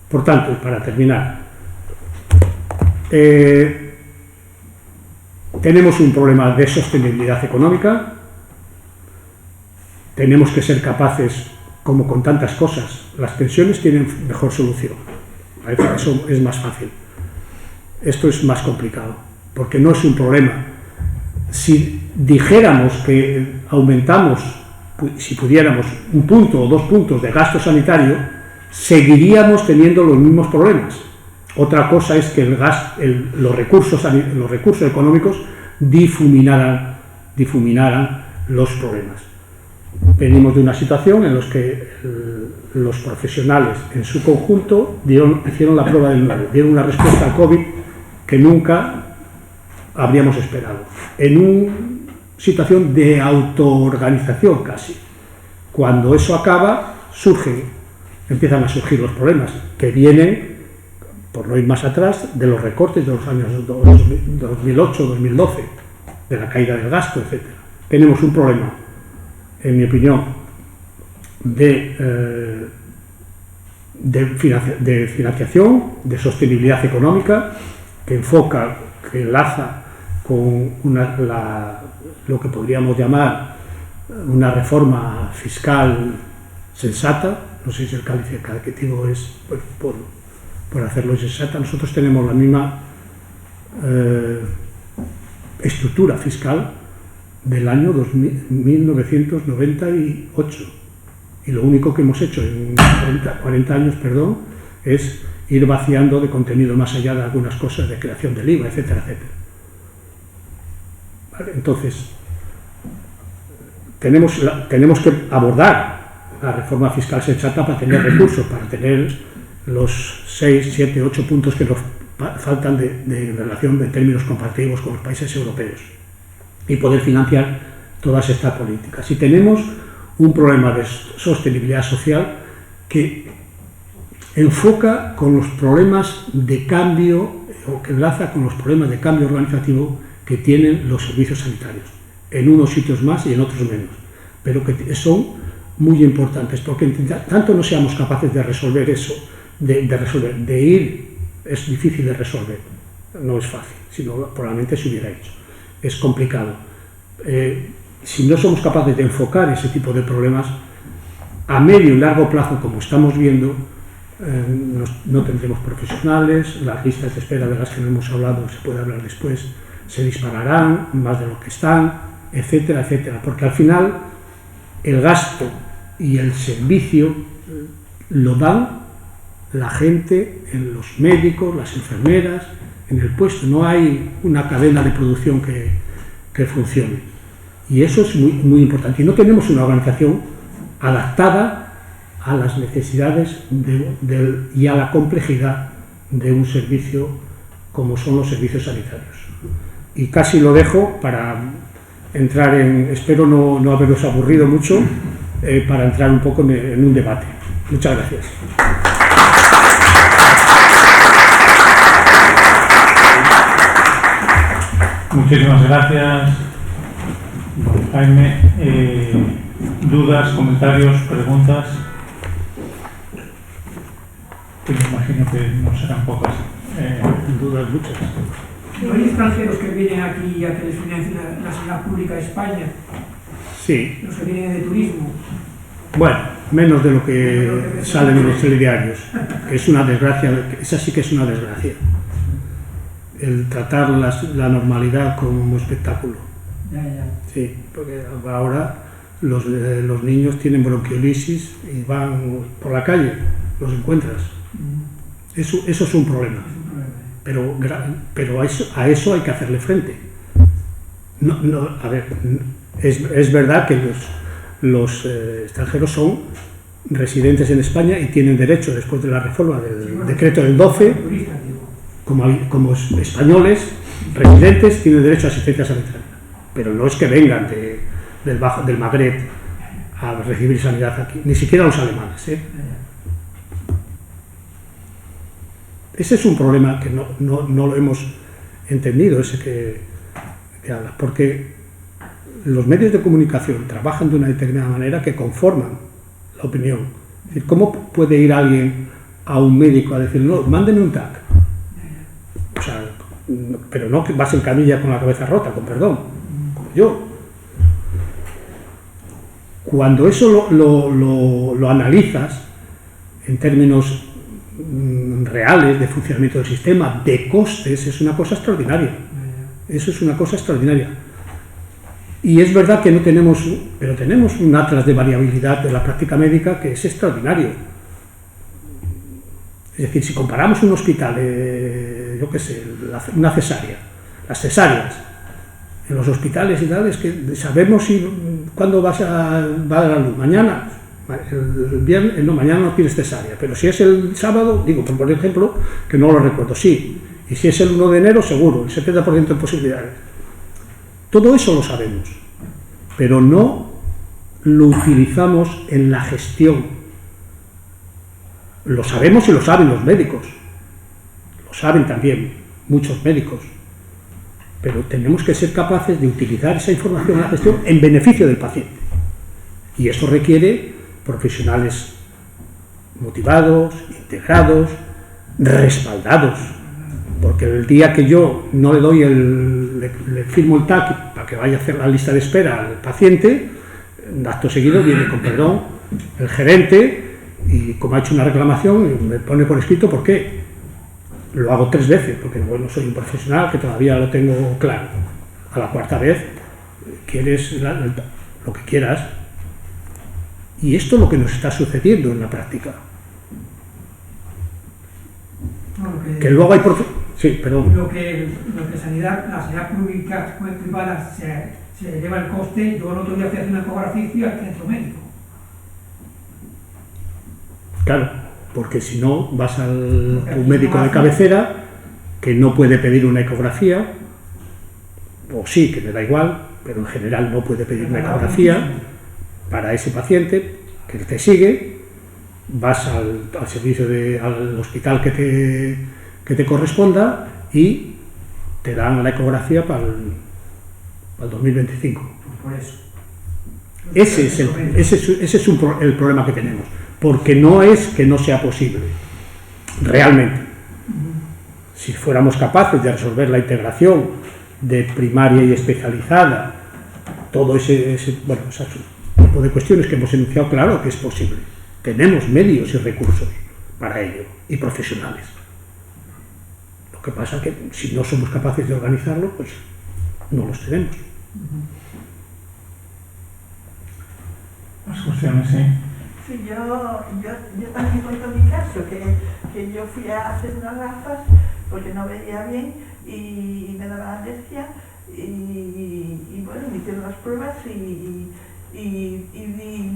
Por tanto, para terminar, tenemos un problema de sostenibilidad económica. Tenemos que ser capaces, como con tantas cosas, las pensiones tienen mejor solución. Eso es más fácil. Esto es más complicado, porque no es un problema. Si dijéramos que aumentamos, si pudiéramos, 1 punto o 2 puntos de gasto sanitario, seguiríamos teniendo los mismos problemas. Otra cosa es que los recursos económicos difuminaran los problemas. Venimos de una situación en la que los profesionales en su conjunto hicieron la prueba del 9, dieron una respuesta al COVID que nunca habríamos esperado, en una situación de autoorganización casi. Cuando eso acaba, empiezan a surgir los problemas que vienen, por no ir más atrás, de los recortes de los años 2008-2012, de la caída del gasto, etc. Tenemos un problema, en mi opinión, de financiación, de sostenibilidad económica, que enlaza con lo que podríamos llamar una reforma fiscal sensata, no sé si el calificativo es por hacerlo exacta. Nosotros tenemos la misma estructura fiscal del año 1998, y lo único que hemos hecho en 40 años, es ir vaciando de contenido más allá de algunas cosas de creación del IVA, etcétera, etcétera. ¿Vale? Entonces, tenemos que abordar la reforma fiscal sensata para tener recursos, para tener los 6, 7, 8 puntos que nos faltan de relación en términos comparativos con los países europeos, y poder financiar todas estas políticas. Y tenemos un problema de sostenibilidad social que enfoca con los problemas de cambio, o que enlaza con los problemas de cambio organizativo que tienen los servicios sanitarios, en unos sitios más y en otros menos, pero que son muy importantes, porque tanto no seamos capaces de resolver eso, de ir, es difícil de resolver, no es fácil, sino probablemente se hubiera hecho, es complicado. Si no somos capaces de enfocar ese tipo de problemas a medio y largo plazo, como estamos viendo, no tendremos profesionales, las listas de espera de las que no hemos hablado, se puede hablar después, se dispararán más de lo que están, etcétera, etcétera, porque al final el gasto y el servicio lo dan la gente, en los médicos, las enfermeras, en el puesto. No hay una cadena de producción que funcione, y eso es muy, muy importante, y no tenemos una organización adaptada a las necesidades y a la complejidad de un servicio como son los servicios sanitarios. Y casi lo dejo para entrar espero no haberos aburrido mucho, para entrar un poco en un debate. Muchas gracias. Muchísimas gracias, don Jaime. ¿Dudas, comentarios, preguntas? Me imagino que no serán pocas. Dudas muchas. ¿No hay extranjeros que vienen aquí a que les financien la sanidad pública de España? Sí. Los que vienen de turismo. Bueno, menos de lo que salen en los telediarios. Es una desgracia, esa sí que es una desgracia. El tratar la normalidad como espectáculo. Ya. Sí, porque ahora los niños tienen bronquiolisis y van por la calle, los encuentras. Eso es un problema. Pero a eso hay que hacerle frente. A ver, es verdad que los extranjeros son residentes en España y tienen derecho, después de la reforma del decreto del 12, como españoles residentes, tienen derecho a asistencia sanitaria. Pero no es que vengan del Magreb a recibir sanidad aquí, ni siquiera los alemanes, Ese es un problema que no lo hemos entendido, ese que habla, porque los medios de comunicación trabajan de una determinada manera que conforman la opinión. Es decir, ¿cómo puede ir alguien a un médico a decir, no, mándeme un TAC? O sea, pero no que vas en camilla con la cabeza rota, con perdón, como yo. Cuando eso lo analizas en términos reales de funcionamiento del sistema, de costes, es una cosa extraordinaria. Eso es una cosa extraordinaria. Y es verdad que no tenemos, pero tenemos un atlas de variabilidad de la práctica médica que es extraordinario. Es decir, si comparamos un hospital, yo qué sé, una cesárea, las cesáreas, en los hospitales y tal, es que sabemos cuándo va a dar la luz, mañana. El viernes, no, mañana no tienes cesárea, pero si es el sábado, digo, por ejemplo, que no lo recuerdo, sí, y si es el 1 de enero, seguro, el 70% de posibilidades. Todo eso lo sabemos, pero no lo utilizamos en la gestión. Lo sabemos y lo saben los médicos, lo saben también muchos médicos, pero tenemos que ser capaces de utilizar esa información en la gestión en beneficio del paciente, y eso requiere profesionales motivados, integrados, respaldados, porque el día que yo no le doy le firmo el TAC para que vaya a hacer la lista de espera al paciente, acto seguido viene, con perdón, el gerente Y como ha hecho una reclamación, me pone por escrito por qué. Lo hago 3 veces, porque bueno, soy un profesional que todavía lo tengo claro. A la 4ª vez, quieres lo que quieras. Y esto es lo que nos está sucediendo en la práctica. Bueno, Que luego hay... Sí, perdón. Lo que la sanidad pública privada se eleva el coste. Yo el otro día fui a hacer una ecografía al centro médico. Claro, porque si no vas al un médico de cabecera que no puede pedir una ecografía, o sí, que me da igual, pero en general no puede pedir una ecografía para ese paciente que te sigue, vas al servicio al hospital que te corresponda y te dan la ecografía para el 2025. Por eso. Ese es el problema que tenemos, porque no es que no sea posible, realmente. Si fuéramos capaces de resolver la integración de primaria y especializada, todo ese tipo de cuestiones que hemos enunciado, claro que es posible. Tenemos medios y recursos para ello, y profesionales. Lo que pasa es que si no somos capaces de organizarlo, pues no los tenemos. Las cuestiones, sí. Sí, yo también cuento mi caso, que yo fui a hacer unas gafas porque no veía bien y me daba alergia y bueno, me hicieron las pruebas y vi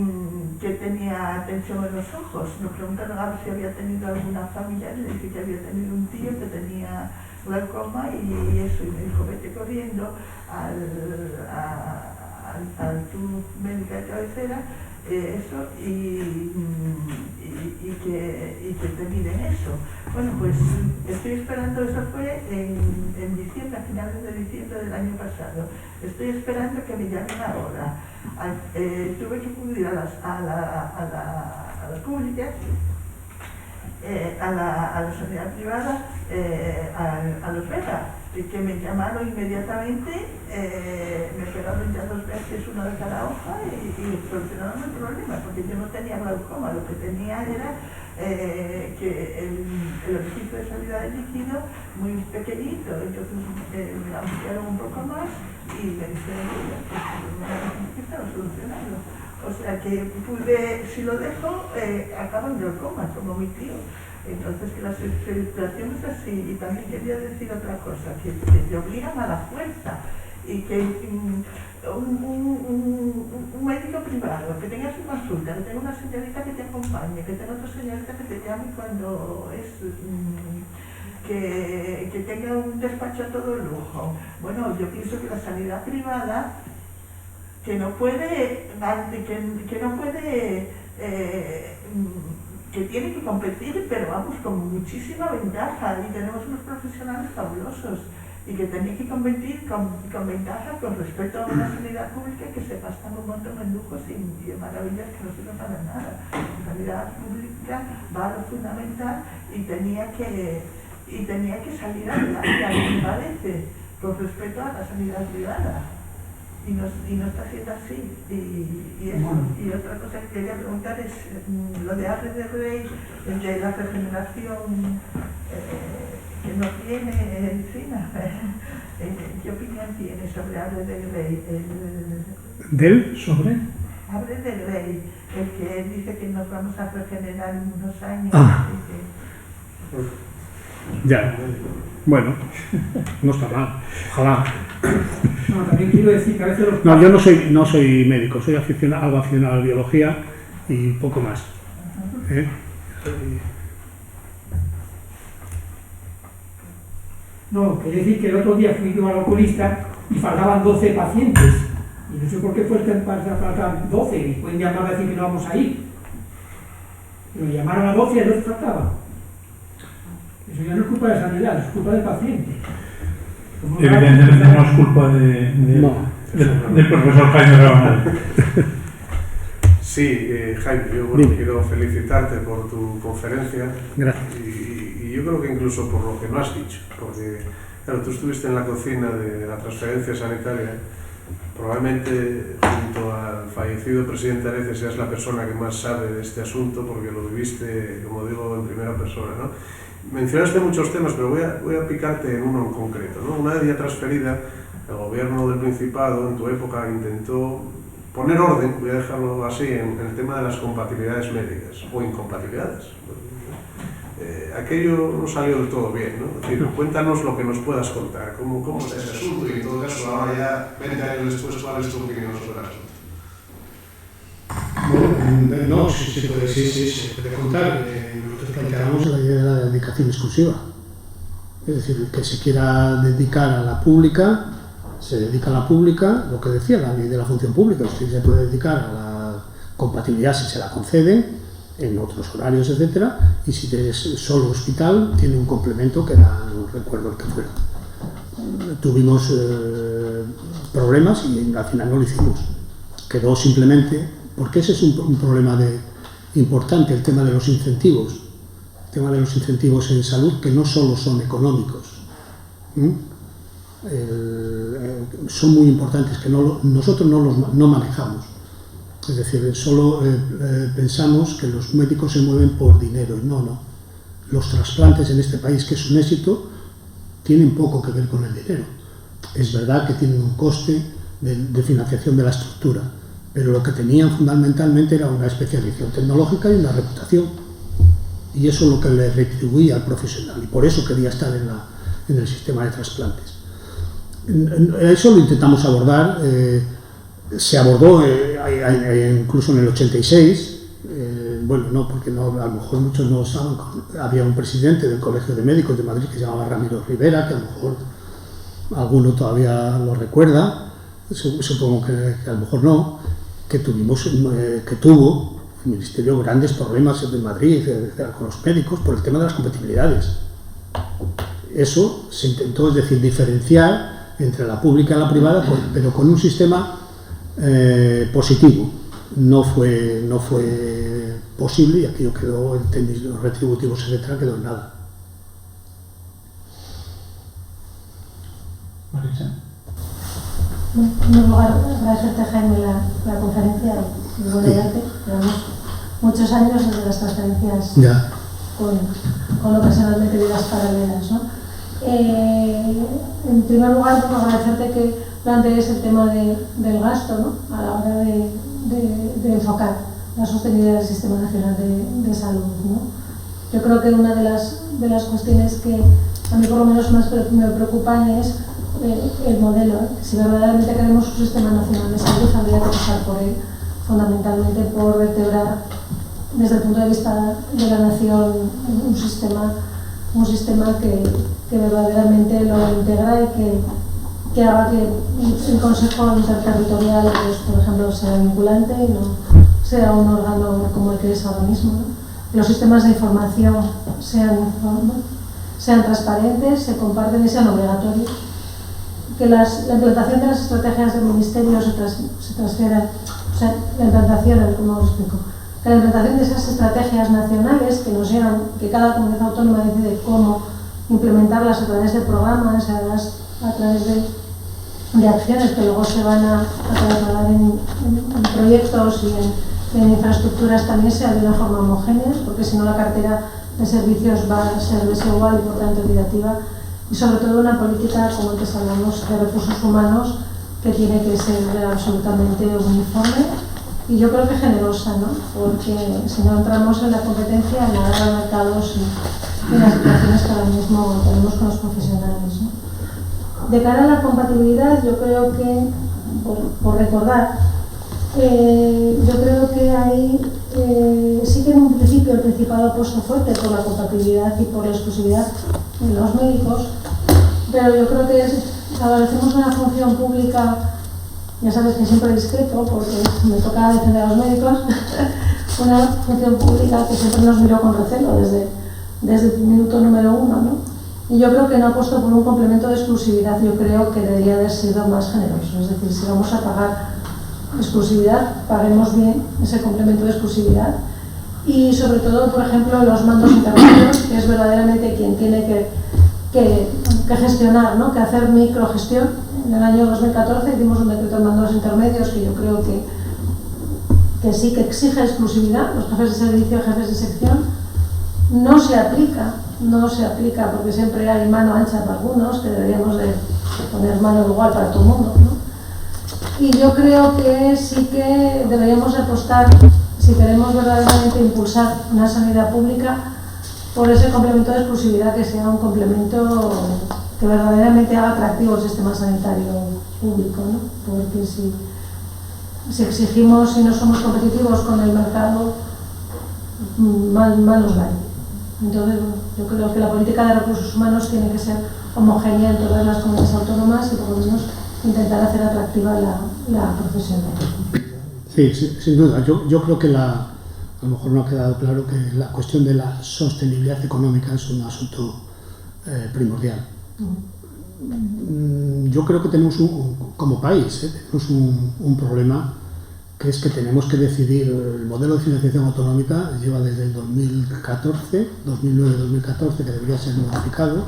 que tenía tensión en los ojos. Me preguntaron a ver si había tenido alguna familiar, le dije que había tenido un tío que tenía glaucoma y eso, y me dijo, vete corriendo a tu médica de cabecera, eso, y que te miden eso. Bueno, pues estoy esperando, eso fue en diciembre, a finales de diciembre del año pasado. Estoy esperando que me llamen ahora. Tuve que acudir a la pública, a la sanidad privada, a los Vega, que me llamaron inmediatamente, me pegaron ya 2 veces, una de cada hoja, y solucionaron el problema, porque yo no tenía glaucoma, lo que tenía era que el orificio de salida del líquido muy pequeñito, entonces me ampliaron un poco más y me dijeron que estaba solucionado. O sea que pude, si lo dejo, acabo en glaucoma, como mi tío. Entonces que la situación es así. Y también quería decir otra cosa, que te obligan a la fuerza y que un médico privado, que tenga su consulta, que tenga una señorita que te acompañe, que tenga otra señorita que te llame cuando es... que tenga un despacho a todo lujo. Bueno, yo pienso que la sanidad privada que tiene que competir, pero vamos, con muchísima ventaja, y tenemos unos profesionales fabulosos y que tienen que competir con ventaja con respecto a una sanidad pública que se gastan un montón en lujos y en maravillas que no sirven para nada. La sanidad pública va a lo fundamental y tenía que salir adelante, a mí me parece, con respecto a la sanidad privada. Y no está siendo así. Y otra cosa que quería preguntar es lo de Arre de Rey, de la regeneración que no tiene encina. ¿Qué opinión tiene sobre Arre de Rey? ¿Del? ¿Sobre? Arre de Rey, el que dice que nos vamos a regenerar en unos años. Ya. Bueno, no está mal. Ojalá. No, también quiero decir que a veces los... No, yo no soy médico, soy algo aficionado a la biología y poco más. No, quería decir que el otro día fui yo al oculista y faltaban 12 pacientes. Y no sé por qué faltan 12 y pueden llamar a decir que no vamos a ir. Pero llamaron a 12 y a 12 faltaban. Eso ya no es culpa de sanidad, es culpa del paciente. Evidentemente no es culpa del profesor Jaime Rabanal. Sí, Jaime, yo quiero felicitarte por tu conferencia. Gracias. Y yo creo que incluso por lo que no has dicho, porque claro, tú estuviste en la cocina de la transferencia sanitaria probablemente junto al fallecido presidente Areces seas la persona que más sabe de este asunto porque lo viviste, como digo, en primera persona, ¿no? Mencionaste muchos temas, pero voy a picarte en uno en concreto, ¿no? Una vez ya transferida, el gobierno del Principado en tu época intentó poner orden, voy a dejarlo así, en el tema de las compatibilidades médicas o incompatibilidades. Aquello no salió del todo bien, ¿no? Es decir, cuéntanos lo que nos puedas contar, cómo es ese asunto y en todo caso, ahora ya 20 años después, ¿cuál es tu opinión sobre el asunto? Bueno, no, sí se puede contar. Nosotros planteamos la idea de la dedicación exclusiva. Es decir, que se quiera dedicar a la pública, se dedica a la pública, lo que decía la ley de la función pública, usted se puede dedicar a la compatibilidad si se la concede, en otros horarios, etcétera, y si es solo hospital, tiene un complemento que era, no recuerdo el que fuera. Tuvimos problemas y al final no lo hicimos. Quedó simplemente, porque ese es un problema importante, el tema de los incentivos. El tema de los incentivos en salud, que no solo son económicos. Son muy importantes, que nosotros no manejamos. Es decir, solo pensamos que los médicos se mueven por dinero. No. Los trasplantes en este país, que es un éxito, tienen poco que ver con el dinero. Es verdad que tienen un coste de financiación de la estructura, pero lo que tenían fundamentalmente era una especialización tecnológica y una reputación. Y eso es lo que le retribuía al profesional, y por eso quería estar en el sistema de trasplantes. Eso lo intentamos abordar. Se abordó incluso en el 86, bueno, no, porque a lo mejor muchos no saben, había un presidente del Colegio de Médicos de Madrid que se llamaba Ramiro Rivera, que a lo mejor alguno todavía lo recuerda, supongo que a lo mejor no, que tuvo el Ministerio grandes problemas en Madrid con los médicos por el tema de las compatibilidades. Eso se intentó, es decir, diferenciar entre la pública y la privada, pero con un sistema positivo. No fue posible y aquello quedó en términos retributivos, etcétera, quedó en nada. Marisa. En primer lugar, agradecerte, Jaime, la conferencia y valorarte. Llevamos muchos años desde las transferencias con ocasionalmente vidas paralelas, ¿no? En primer lugar, agradecerte que plantees el tema del gasto, ¿no? A la hora de enfocar la sostenibilidad del Sistema Nacional de Salud, ¿no? Yo creo que una de las cuestiones que a mí por lo menos más me preocupan es el modelo. Si verdaderamente queremos un Sistema Nacional de Salud, habría que pasar por él, fundamentalmente por vertebrar desde el punto de vista de la nación un sistema que verdaderamente lo integra y que haga que el Consejo Interterritorial, pues, por ejemplo, sea vinculante y no sea un órgano como el que es ahora mismo, ¿no? Que los sistemas de información sean transparentes, se comparten y sean obligatorios. Que la implantación de las estrategias del Ministerio se transfiera, o sea, la implantación, ¿cómo lo explico? Que la implantación de esas estrategias nacionales que nos llegan, que cada comunidad autónoma decide cómo implementarlas a través de programas, a través de acciones que luego se van a trasladar en proyectos y en infraestructuras, también sea de una forma homogénea, porque si no la cartera de servicios va a ser desigual y por tanto equitativa, y sobre todo una política, como antes hablamos, de recursos humanos que tiene que ser absolutamente uniforme y yo creo que generosa, ¿no? Porque si no entramos en la competencia, en la guerra de mercados y en las situaciones que ahora mismo tenemos con los profesionales, ¿no? De cara a la compatibilidad, yo creo que, por recordar, yo creo que ahí sí que en un principio el Principado ha puesto fuerte por la compatibilidad y por la exclusividad de los médicos, pero yo creo que establecemos una función pública, ya sabes que siempre discrepo porque me toca defender a los médicos, una función pública que siempre nos miró con recelo desde el minuto número 1, ¿no? Y yo creo que no ha puesto por un complemento de exclusividad, yo creo que debería haber sido más generoso, es decir, si vamos a pagar exclusividad, paguemos bien ese complemento de exclusividad y sobre todo, por ejemplo, los mandos intermedios, que es verdaderamente quien tiene que gestionar, ¿no? Que hacer microgestión en el año 2014 hicimos un decreto de mandos intermedios que yo creo que sí que exige exclusividad. Los jefes de servicio, jefes de sección, no se aplica porque siempre hay mano ancha para algunos, que deberíamos de poner mano igual para todo el mundo, ¿no? Y yo creo que sí que deberíamos apostar, si queremos verdaderamente impulsar una sanidad pública, por ese complemento de exclusividad, que sea un complemento que verdaderamente haga atractivo el sistema sanitario público, ¿no? Porque si exigimos y no somos competitivos con el mercado, mal nos va a ir. Entonces, yo creo que la política de recursos humanos tiene que ser homogénea en todas las comunidades autónomas y por lo menos intentar hacer atractiva la profesión. Sí, sin duda. Yo creo que a lo mejor no ha quedado claro que la cuestión de la sostenibilidad económica es un asunto primordial. Yo creo que tenemos como país tenemos un problema, que es que tenemos que decidir. El modelo de financiación autonómica lleva desde el 2014, 2009-2014, que debería ser modificado,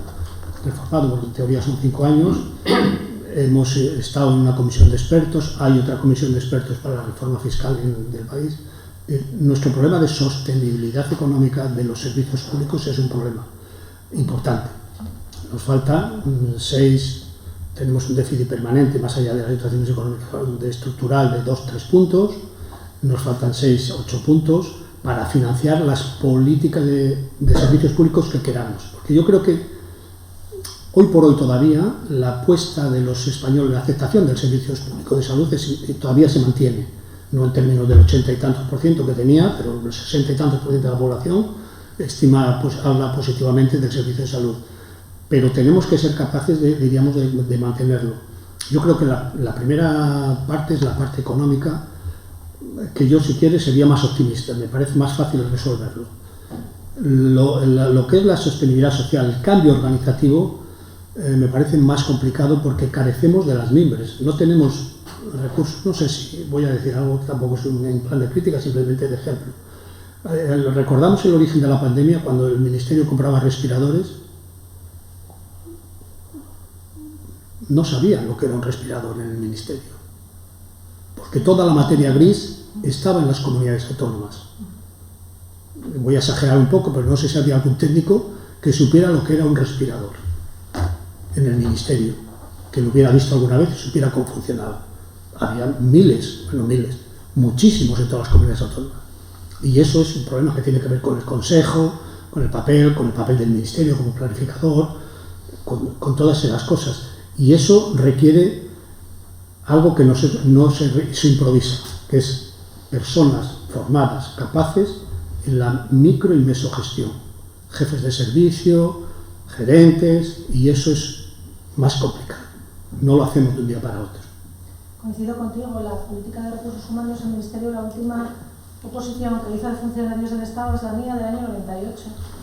reformado, porque en teoría son 5 años. Hemos estado en una comisión de expertos, hay otra comisión de expertos para la reforma fiscal del país. Nuestro problema de sostenibilidad económica de los servicios públicos es un problema importante. Nos falta 6, tenemos un déficit permanente, más allá de las situaciones económicas, de estructural de 2-3 puntos, nos faltan 6-8 puntos para financiar las políticas de servicios públicos que queramos. Porque yo creo que hoy por hoy todavía la apuesta de los españoles, la aceptación del servicio público de salud todavía se mantiene, no en términos del 80 y tantos % que tenía, pero el 60 y tantos % de la población habla positivamente del servicio de salud. Pero tenemos que ser capaces de mantenerlo. Yo creo que la primera parte es la parte económica, que yo, si quiere, sería más optimista, me parece más fácil resolverlo. Lo que es la sostenibilidad social, el cambio organizativo, me parece más complicado porque carecemos de las mimbres, no tenemos recursos. No sé si voy a decir algo, tampoco es un plan de crítica, simplemente de ejemplo. Recordamos el origen de la pandemia, cuando el Ministerio compraba respiradores. No sabían lo que era un respirador en el Ministerio, porque toda la materia gris estaba en las comunidades autónomas. Voy a exagerar un poco, pero no sé si había algún técnico que supiera lo que era un respirador en el Ministerio, que lo hubiera visto alguna vez y supiera cómo funcionaba. Había muchísimos en todas las comunidades autónomas. Y eso es un problema que tiene que ver con el Consejo, con el papel del Ministerio como planificador, con todas esas cosas. Y eso requiere algo que no se improvisa, que es personas formadas, capaces en la micro y mesogestión, jefes de servicio, gerentes, y eso es más complicado. No lo hacemos de un día para otro. Coincido contigo, la política de recursos humanos en el Ministerio, la última oposición que hizo de funcionarios del Estado es la mía del año 98.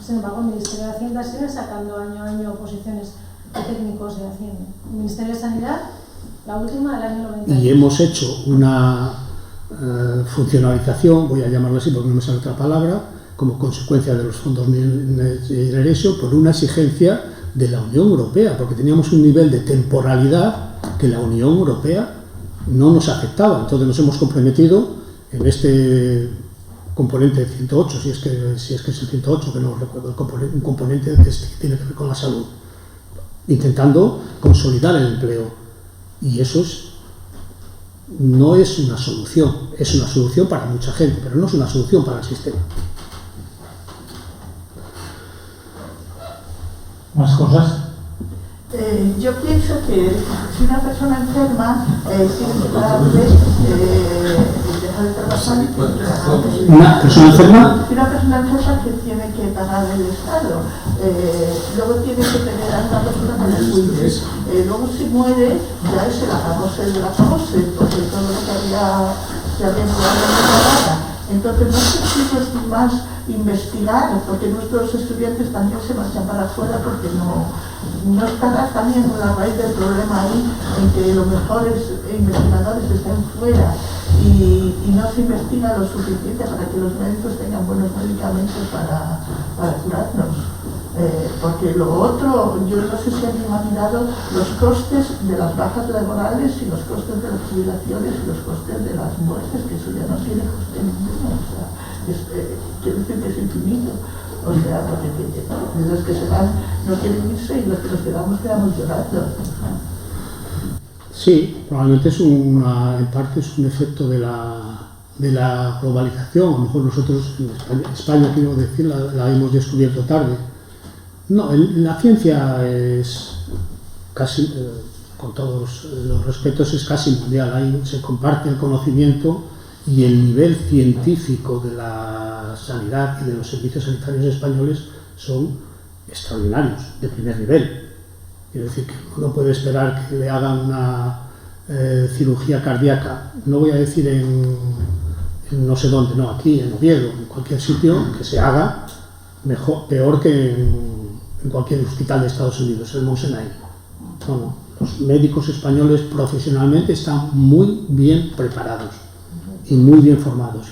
Sin embargo, el Ministerio de Hacienda sigue sacando año a año oposiciones de técnicos de Hacienda. El Ministerio de Sanidad, la última del año 98. Y hemos hecho una funcionalización, voy a llamarlo así porque no me sale otra palabra, como consecuencia de los fondos Next por una exigencia de la Unión Europea, porque teníamos un nivel de temporalidad que la Unión Europea no nos aceptaba. Entonces nos hemos comprometido en este componente 108, si es que es el 108, que no recuerdo, un componente que tiene que ver con la salud, intentando consolidar el empleo. Y eso no es una solución, es una solución para mucha gente, pero no es una solución para el sistema. ¿Más cosas? Yo pienso que si una persona enferma tiene que darle dejar de trabajar. ¿Una persona enferma? Si una persona enferma que tiene que pagar el Estado, luego tiene que tener a una persona que le cuide. Luego si muere, ya es el acabose del acabose, porque todo lo que se había enviado. Entonces no sé si es más investigar, porque nuestros estudiantes también se marchan para afuera porque no estará también la raíz del problema ahí, en que los mejores investigadores estén fuera y no se investiga lo suficiente para que los médicos tengan buenos medicamentos para curarnos. Porque lo otro, yo no sé si alguien ha mirado los costes de las bajas laborales y los costes de las jubilaciones y los costes de las muertes, que eso ya no tiene coste ninguno. O sea, quiero decir que es infinito. O sea, porque los que se van no quieren irse y los que nos quedamos llorando. Sí, probablemente en parte es un efecto de la globalización. A lo mejor nosotros en España quiero decir, la hemos descubierto tarde. No, la ciencia es casi, con todos los respetos, es casi mundial. Ahí se comparte el conocimiento y el nivel científico de la sanidad y de los servicios sanitarios españoles son extraordinarios, de primer nivel. Quiero decir que uno puede esperar que le hagan una cirugía cardíaca, no voy a decir en no sé dónde, no, aquí, en Oviedo, en cualquier sitio, que se haga peor que en cualquier hospital de Estados Unidos, el Mount Sinai. No, los médicos españoles profesionalmente están muy bien preparados y muy bien formados.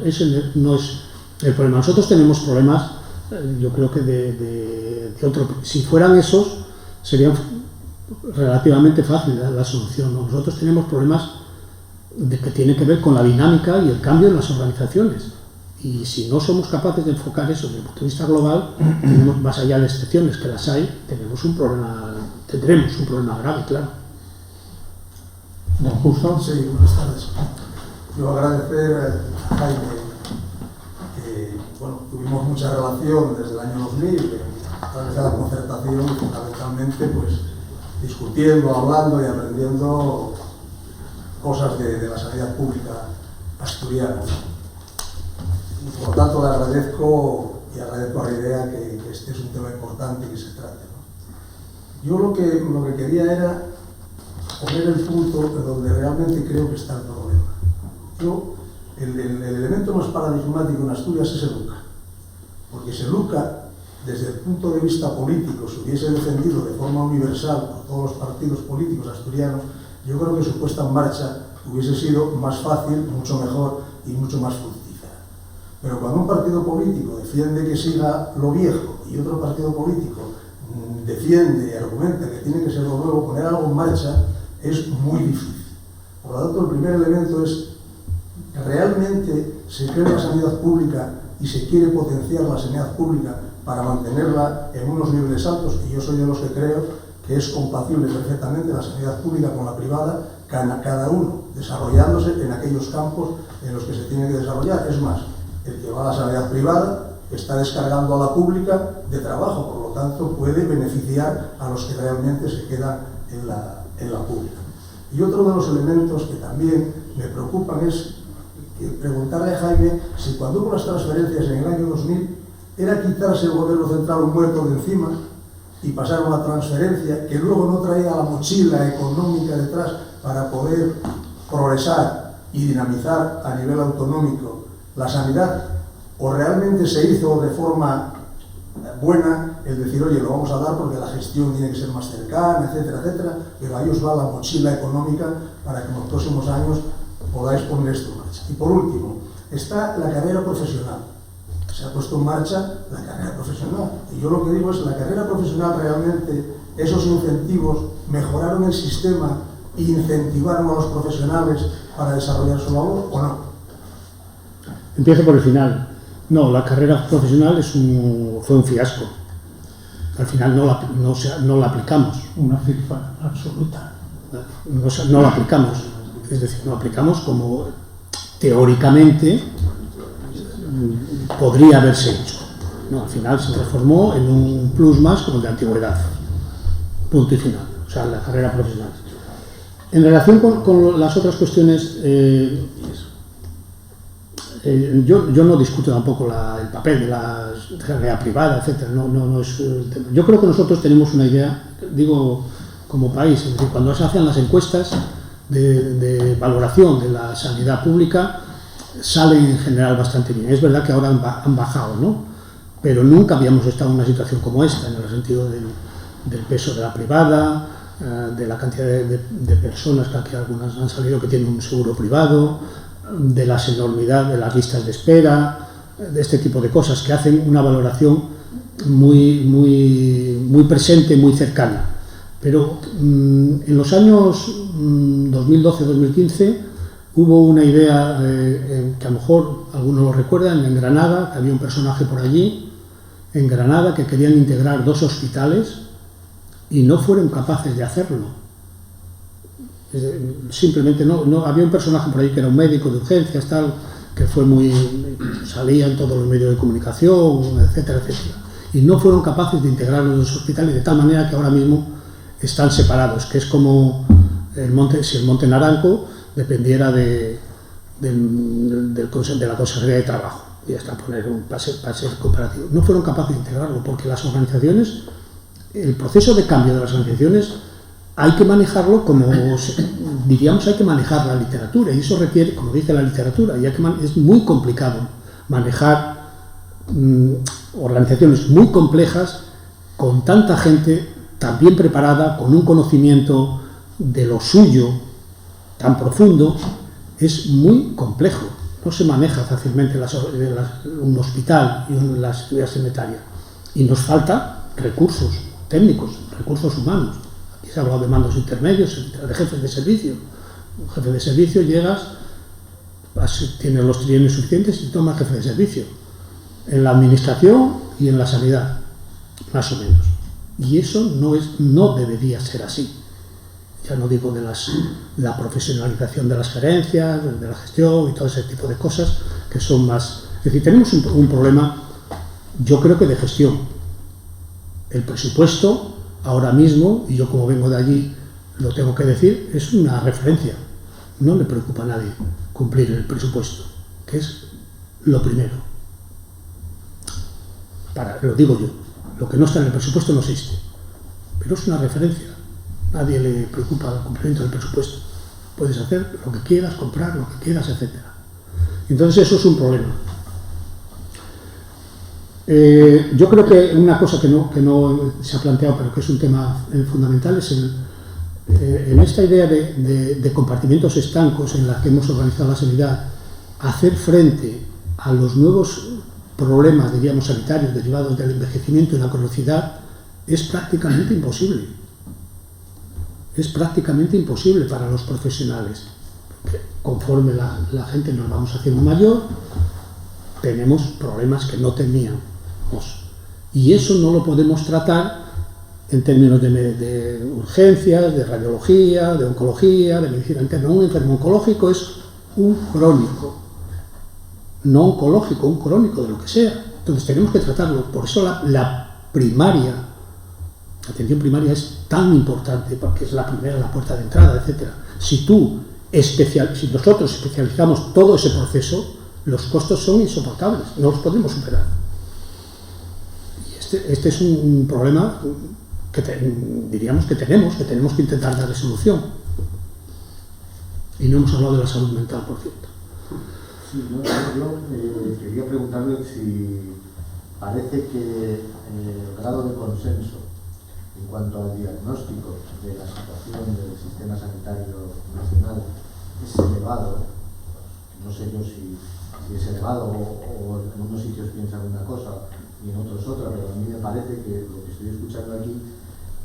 Ese no es el problema. Nosotros tenemos problemas, yo creo que de otro. Si fueran esos, sería relativamente fácil la solución, ¿no? Nosotros tenemos problemas que tienen que ver con la dinámica y el cambio en las organizaciones. Y si no somos capaces de enfocar eso desde el punto de vista global, tenemos, más allá de excepciones que las hay, tendremos un problema grave, claro. ¿Don Justo? Sí, buenas tardes. Yo agradecer a Jaime que, bueno, tuvimos mucha relación desde el año 2000, a través de la concertación, y fundamentalmente, pues, discutiendo, hablando y aprendiendo cosas de la sanidad pública asturiana. Y por lo tanto le agradezco y agradezco a la idea que este es un tema importante y que se trate, ¿no? Yo lo que quería era poner el punto donde realmente creo que está el problema. Yo, el elemento más paradigmático en Asturias es el UCA, porque si el UCA, desde el punto de vista político, se hubiese defendido de forma universal por todos los partidos políticos asturianos, yo creo que su puesta en marcha hubiese sido más fácil, mucho mejor y mucho más fructífera. Pero cuando un partido político defiende que siga lo viejo y otro partido político defiende y argumenta que tiene que ser lo nuevo, poner algo en marcha es muy difícil. Por lo tanto, el primer elemento es que realmente se crea la sanidad pública y se quiere potenciar la sanidad pública para mantenerla en unos niveles altos, y yo soy de los que creo que es compatible perfectamente la sanidad pública con la privada, cada uno desarrollándose en aquellos campos en los que se tiene que desarrollar. Es más, el que va a la sanidad privada está descargando a la pública de trabajo, por lo tanto puede beneficiar a los que realmente se quedan en la pública. Y otro de los elementos que también me preocupan es preguntarle a Jaime si cuando hubo las transferencias en el año 2000 era quitarse el gobierno central un muerto de encima y pasar una transferencia que luego no traía la mochila económica detrás para poder progresar y dinamizar a nivel autonómico la sanidad, o realmente se hizo de forma buena el decir, oye, lo vamos a dar porque la gestión tiene que ser más cercana, etcétera, etcétera, pero ahí os va la mochila económica para que en los próximos años podáis poner esto en marcha. Y por último, está la carrera profesional. Se ha puesto en marcha la carrera profesional. Y yo lo que digo es, la carrera profesional realmente, esos incentivos mejoraron el sistema e incentivaron a los profesionales para desarrollar su labor, ¿o no? Empiezo por el final. No, la carrera profesional fue un fiasco. Al final no la aplicamos. Una cifra absoluta. No la aplicamos. Es decir, no aplicamos como teóricamente podría haberse hecho. No, al final se transformó en un plus más como el de antigüedad. Punto y final. O sea, la carrera profesional. En relación con las otras cuestiones, yo no discuto tampoco el papel de la sanidad privada, etcétera. No es el tema. Yo creo que nosotros tenemos una idea, digo, como país, es decir, cuando se hacen las encuestas de valoración de la sanidad pública, salen en general bastante bien. Es verdad que ahora han bajado, ¿no? Pero nunca habíamos estado en una situación como esta, en el sentido del peso de la privada, de la cantidad de personas, que aquí algunas han salido que tienen un seguro privado, de la enormidad de las listas de espera, de este tipo de cosas que hacen una valoración muy presente, muy cercana. Pero en los años 2012-2015 hubo una idea que a lo mejor algunos lo recuerdan, en Granada, que había un personaje por allí, en Granada, que querían integrar 2 hospitales y no fueron capaces de hacerlo. Simplemente no había un personaje por ahí que era un médico de urgencias, tal, que fue salía en todos los medios de comunicación, etcétera, etcétera. Y no fueron capaces de integrar los 2 hospitales, de tal manera que ahora mismo están separados, que es como si el Monte Naranco dependiera de la Consejería de Trabajo, y hasta poner para ser cooperativo. No fueron capaces de integrarlo, porque las organizaciones, el proceso de cambio de las organizaciones, hay que manejarlo como, diríamos, hay que manejar la literatura, y eso requiere, como dice la literatura, es muy complicado manejar organizaciones muy complejas, con tanta gente tan bien preparada, con un conocimiento de lo suyo tan profundo. Es muy complejo, no se maneja fácilmente un hospital y la seguridad sanitaria, y nos falta recursos técnicos, recursos humanos. Aquí se ha hablado de mandos intermedios, de jefes de servicio. Un jefe de servicio llegas, tienes los trienios suficientes y tomas jefe de servicio en la administración y en la sanidad, más o menos. Y eso no debería ser así. Ya no digo de la profesionalización de las gerencias, de la gestión y todo ese tipo de cosas que son más... Es decir, tenemos un problema, yo creo que de gestión. El presupuesto, ahora mismo, y yo como vengo de allí lo tengo que decir, es una referencia. No le preocupa a nadie cumplir el presupuesto, que es lo primero. Lo digo yo, lo que no está en el presupuesto no existe, pero es una referencia. Nadie le preocupa el cumplimiento del presupuesto. Puedes hacer lo que quieras, comprar lo que quieras, etc. Entonces eso es un problema. Yo creo que una cosa que no se ha planteado, pero que es un tema fundamental, es en esta idea de compartimentos estancos en la que hemos organizado la sanidad, hacer frente a los nuevos problemas, diríamos, sanitarios derivados del envejecimiento y la cronicidad, es prácticamente imposible. Es prácticamente imposible para los profesionales. Porque conforme la gente nos vamos haciendo mayor, tenemos problemas que no teníamos. Y eso no lo podemos tratar en términos de urgencias, de radiología, de oncología, de medicina interna. Un enfermo oncológico es un crónico. No oncológico, un crónico de lo que sea. Entonces tenemos que tratarlo. Por eso la atención primaria es tan importante, porque es la primera, la puerta de entrada, etc. Si nosotros especializamos todo ese proceso, los costos son insoportables, no los podemos superar. Y este es un problema que diríamos que tenemos que intentar darle solución. Y no hemos hablado de la salud mental, por cierto. Sí, yo quería preguntarle si parece que el grado de consenso en cuanto al diagnóstico de la situación del sistema sanitario nacional es elevado. No sé yo si es elevado o en unos sitios piensan una cosa y en otros otra, pero a mí me parece que lo que estoy escuchando aquí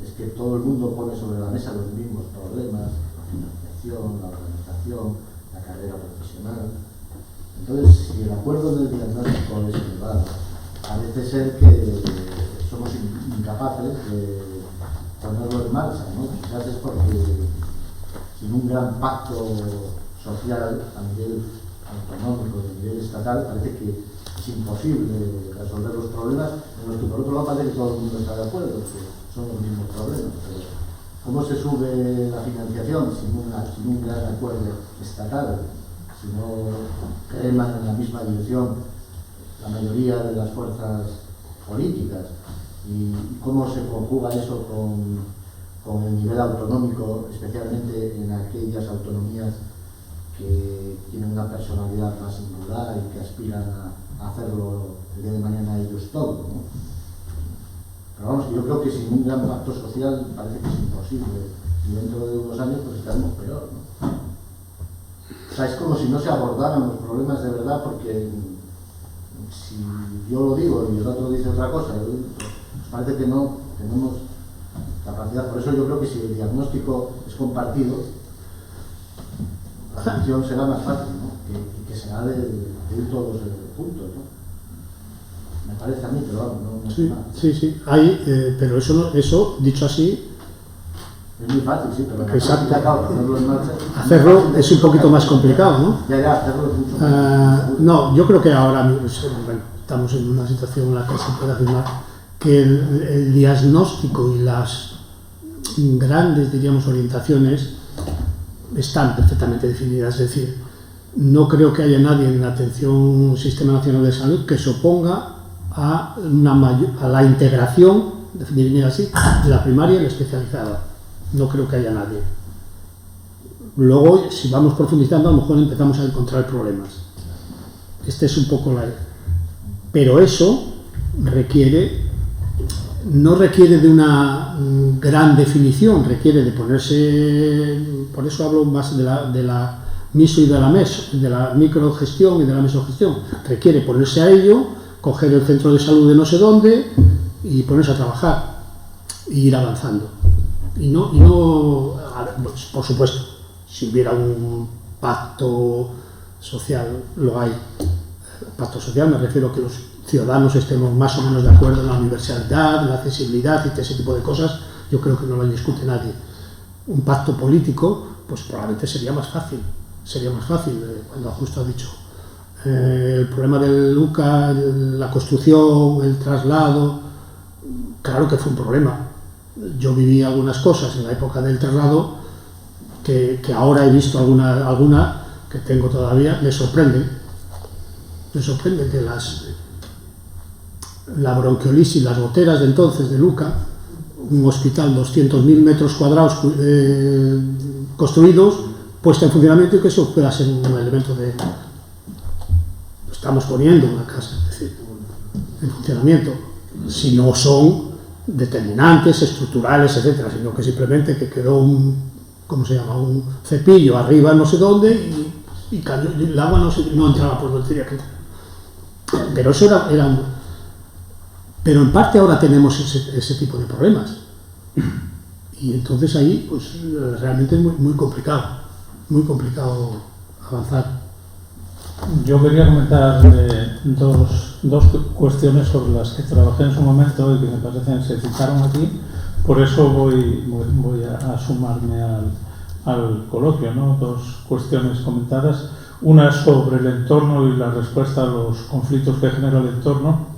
es que todo el mundo pone sobre la mesa los mismos problemas: la financiación, la organización, la carrera profesional. Entonces, si el acuerdo del diagnóstico es elevado, parece ser que somos incapaces de ponerlo en marcha, ¿no? Quizás es porque sin un gran pacto social a nivel autonómico, a nivel estatal, parece que es imposible resolver los problemas, en los que por otro lado parece que todo el mundo está de acuerdo, que son los mismos problemas. Pero ¿cómo se sube la financiación sin un gran acuerdo estatal? Si no reman en la misma dirección la mayoría de las fuerzas políticas, y cómo se conjuga eso con el nivel autonómico, especialmente en aquellas autonomías que tienen una personalidad más singular y que aspiran a hacerlo el día de mañana ellos todo, ¿no? Pero vamos, yo creo que sin un gran pacto social parece que es imposible, y dentro de unos años pues estaremos peor, ¿no? O sea, es como si no se abordaran los problemas de verdad, porque si yo lo digo y el otro dice otra cosa, pues parece que no tenemos capacidad. Por eso yo creo que si el diagnóstico es compartido, la solución será más fácil, ¿no? que será de ir todos juntos, ¿no? Me parece a mí, pero vamos, no Sí, más. sí. Pero eso, dicho así, es muy fácil, sí, pero exacto. hacerlo en marcha. Hacerlo es un poquito más complicado, ¿no? Ya, hacerlo es mucho más no, yo creo que ahora mismo, bueno, estamos en una situación en la que se puede afirmar que el diagnóstico y las grandes, diríamos, orientaciones están perfectamente definidas. Es decir, no creo que haya nadie en la atención Sistema Nacional de Salud que se oponga a la integración, definir así, de la primaria y la especializada. No creo que haya nadie. Luego, si vamos profundizando, a lo mejor empezamos a encontrar problemas. Este es un poco la... Pero eso no requiere de una gran definición, requiere de ponerse... Por eso hablo más de la MISO y de la MES, de la microgestión y de la mesogestión. Requiere ponerse a ello, coger el centro de salud de no sé dónde y ponerse a trabajar e ir avanzando. Y no, pues, por supuesto, si hubiera un pacto social, lo hay. Pacto social me refiero a que los ciudadanos estemos más o menos de acuerdo en la universalidad, en la accesibilidad y ese tipo de cosas. Yo creo que no lo discute nadie. Un pacto político, pues probablemente sería más fácil. Cuando justo ha dicho el problema del UCA, la construcción, el traslado, claro que fue un problema. Yo viví algunas cosas en la época del traslado que ahora he visto alguna que tengo todavía, me sorprende que la bronquiolisis, las goteras de entonces de Luca, un hospital 200.000 metros cuadrados construidos, puesta en funcionamiento, y que eso pueda ser un elemento de... Estamos poniendo una casa, es decir, en funcionamiento, si no son determinantes, estructurales, etcétera, sino que simplemente que quedó un cepillo arriba no sé dónde y cayó, el agua no entraba por donde tenía que entrar. Pero eso era pero en parte ahora tenemos ese tipo de problemas. Y entonces ahí, pues realmente es muy complicado avanzar. Yo quería comentar dos cuestiones sobre las que trabajé en su momento y que me parecen se citaron aquí. Por eso voy a sumarme al coloquio, ¿no? Dos cuestiones comentadas. Una sobre el entorno y la respuesta a los conflictos que genera el entorno,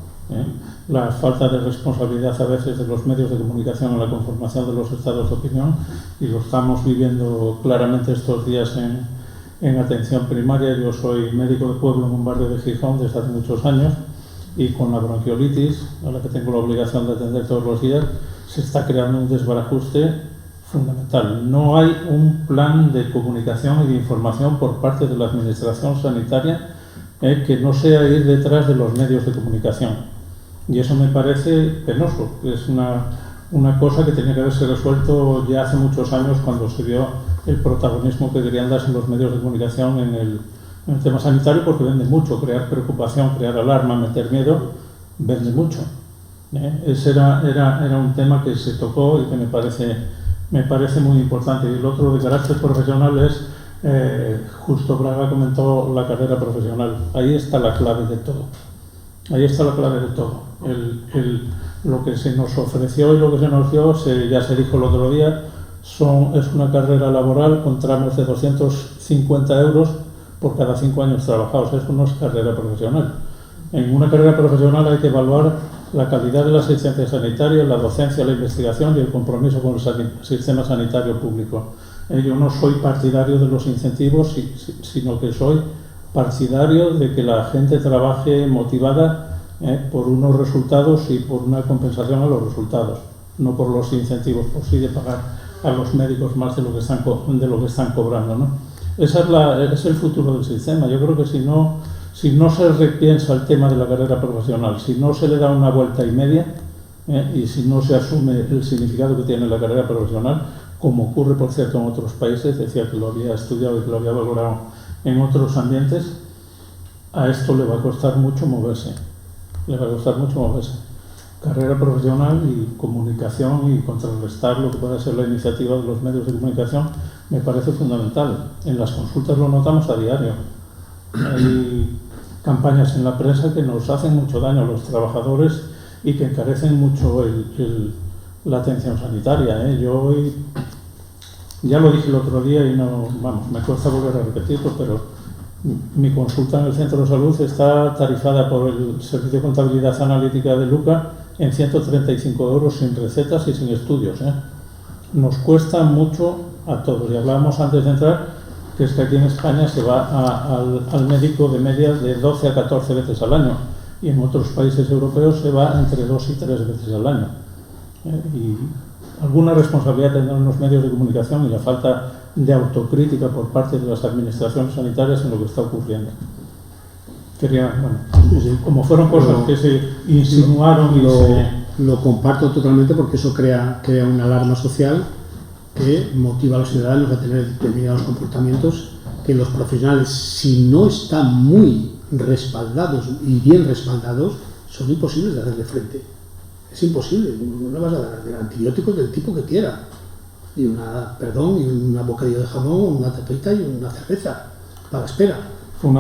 la falta de responsabilidad a veces de los medios de comunicación en la conformación de los estados de opinión, y lo estamos viviendo claramente estos días en atención primaria. Yo soy médico de pueblo en un barrio de Gijón desde hace muchos años, y con la bronquiolitis, a la que tengo la obligación de atender todos los días, se está creando un desbarajuste fundamental. No hay un plan de comunicación y de información por parte de la administración sanitaria que no sea ir detrás de los medios de comunicación. Y eso me parece penoso. Es una cosa que tenía que haberse resuelto ya hace muchos años, cuando se vio el protagonismo que querían darse los medios de comunicación en el tema sanitario, porque vende mucho. Crear preocupación, crear alarma, meter miedo, vende mucho. Ese era un tema que se tocó y que me parece muy importante. Y el otro, de carácter profesional, es justo Braga comentó la carrera profesional. Ahí está la clave de todo. Lo que se nos ofreció y lo que se nos dio, ya se dijo el otro día, es una carrera laboral con tramos de 250 euros por cada 5 años trabajados. Eso no es carrera profesional. En una carrera profesional hay que evaluar la calidad de la asistencia sanitaria, la docencia, la investigación y el compromiso con el sistema sanitario público. Yo no soy partidario de los incentivos, sino que soy partidario de que la gente trabaje motivada por unos resultados y por una compensación a los resultados, no por los incentivos, por sí de pagar a los médicos más de lo que están cobrando, ¿no? Ese es el futuro del sistema. Yo creo que si no se repiensa el tema de la carrera profesional, si no se le da una vuelta y media, y si no se asume el significado que tiene la carrera profesional, como ocurre, por cierto, en otros países, decía que lo había estudiado y que lo había valorado en otros ambientes, a esto le va a costar mucho moverse. Carrera profesional y comunicación y contrarrestar lo que pueda ser la iniciativa de los medios de comunicación me parece fundamental. En las consultas lo notamos a diario. Hay campañas en la prensa que nos hacen mucho daño a los trabajadores y que encarecen mucho la atención sanitaria. Yo hoy, ya lo dije el otro día y no, vamos, me cuesta volver a repetirlo, pero mi consulta en el centro de salud está tarifada por el Servicio de Contabilidad Analítica de Luca en 135 euros sin recetas y sin estudios. Nos cuesta mucho a todos. Y hablábamos antes de entrar que es que aquí en España se va al médico de media de 12 a 14 veces al año y en otros países europeos se va entre 2 y 3 veces al año. Y alguna responsabilidad tendrán los medios de comunicación y la falta de autocrítica por parte de las administraciones sanitarias en lo que está ocurriendo. Como fueron cosas que se insinuaron lo comparto totalmente, porque eso crea una alarma social que motiva a los ciudadanos a tener determinados comportamientos que los profesionales, si no están muy respaldados y bien respaldados, son imposibles de hacerle frente. Es imposible, no le vas a dar antibióticos del tipo que quiera, y una bocadillo de jamón, una tapita y una cerveza para la espera.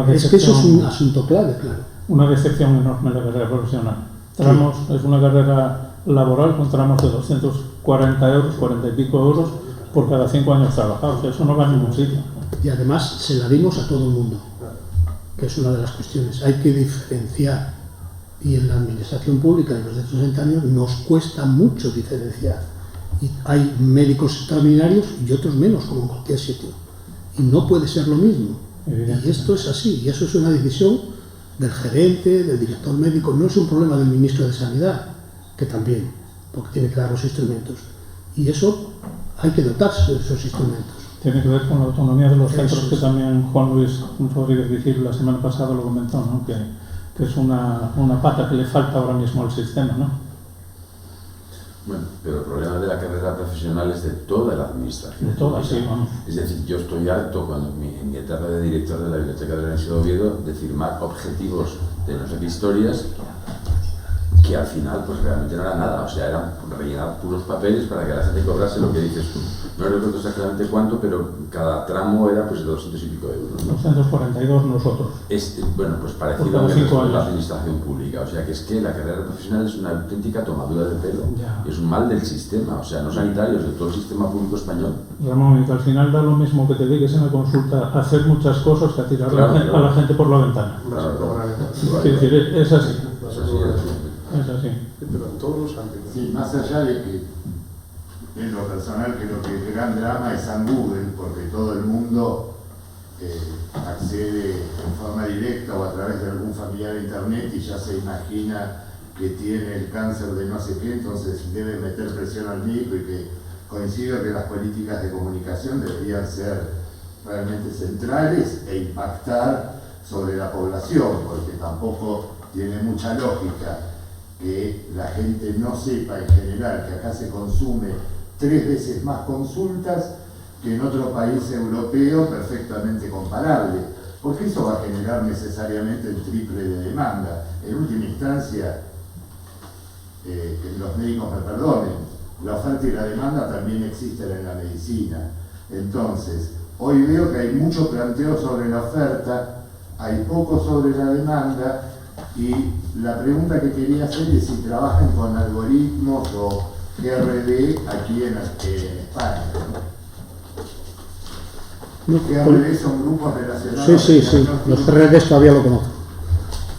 Es que eso es un asunto clave, claro. Una decepción enorme en la carrera profesional. Tramos, es una carrera laboral con tramos de 240 euros, 40 y pico euros por cada 5 años trabajados. Eso no va a ningún sitio. Y además se la dimos a todo el mundo, que es una de las cuestiones. Hay que diferenciar, y en la administración pública y los derechos sanitarios nos cuesta mucho diferenciar. Y hay médicos extraordinarios y otros menos, como en cualquier sitio. Y no puede ser lo mismo. Y esto es así, y eso es una decisión del gerente, del director médico, no es un problema del ministro de Sanidad, que también, porque tiene que dar los instrumentos. Y eso hay que dotarse de esos instrumentos. Tiene que ver con la autonomía de los centros, que también Juan Luis Rodríguez Vigil la semana pasada lo comentó, ¿no? que es una pata que le falta ahora mismo al sistema, ¿no? Bueno, pero el problema de la carrera profesional es de toda la administración. De toda, sí, vamos. Es decir, yo estoy harto cuando en mi etapa de director de la Biblioteca de la Universidad de Oviedo de firmar objetivos de no sé qué historias que al final pues realmente no era nada, o sea, eran rellenar puros papeles para que la gente cobrase lo que dices tú. No recuerdo exactamente cuánto, pero cada tramo era pues de 200 y pico euros, ¿no? 242 nosotros. Bueno, pues parecido a la administración pública, o sea que es que la carrera profesional es una auténtica tomadura de pelo, es un mal del sistema, o sea, no sanitarios, de todo el sistema público español. Ramón, y que al final da lo mismo que te dediques en la consulta a hacer muchas cosas que a tirar a la gente por la ventana. Es decir, es así. Es así. Pero en todos los ámbitos. Sí, más allá de que en lo personal creo que el gran drama es San Google, porque todo el mundo accede en forma directa o a través de algún familiar a internet y ya se imagina que tiene el cáncer de no sé qué, entonces debe meter presión al médico, y que coincido que las políticas de comunicación deberían ser realmente centrales e impactar sobre la población, porque tampoco tiene mucha lógica que la gente no sepa en general que acá se consume 3 veces más consultas que en otro país europeo perfectamente comparable, porque eso va a generar necesariamente el triple de demanda. En última instancia, que los médicos me perdonen, la oferta y la demanda también existen en la medicina. Entonces, hoy veo que hay mucho planteo sobre la oferta, hay poco sobre la demanda, y la pregunta que quería hacer es si trabajan con algoritmos o GRD aquí en España. GRD son grupos relacionados. Sí, los GRD todavía lo conozco.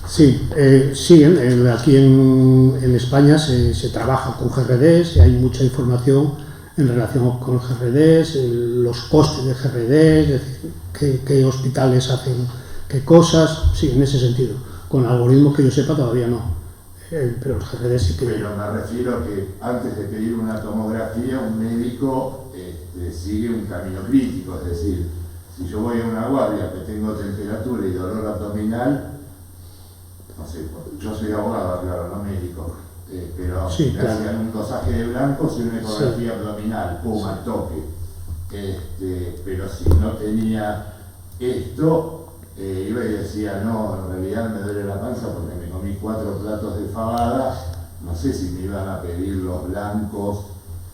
Sí, aquí en España se trabaja con GRDs y hay mucha información en relación con GRDs, los costes de GRDs, es decir, qué hospitales hacen qué cosas, sí, en ese sentido. Con algoritmos que yo sepa todavía no, pero los GRDs sí que... Pero me refiero que antes de pedir una tomografía, un médico sigue un camino crítico, es decir, si yo voy a una guardia que tengo temperatura y dolor abdominal, no sé, yo soy abogado, claro, no médico, pero sí, me hacían un dosaje de blancos y una ecografía abdominal, pum, al toque. Pero si no tenía esto, iba y decía, no, en realidad me duele la panza porque me comí 4 platos de fabada, no sé si me iban a pedir los blancos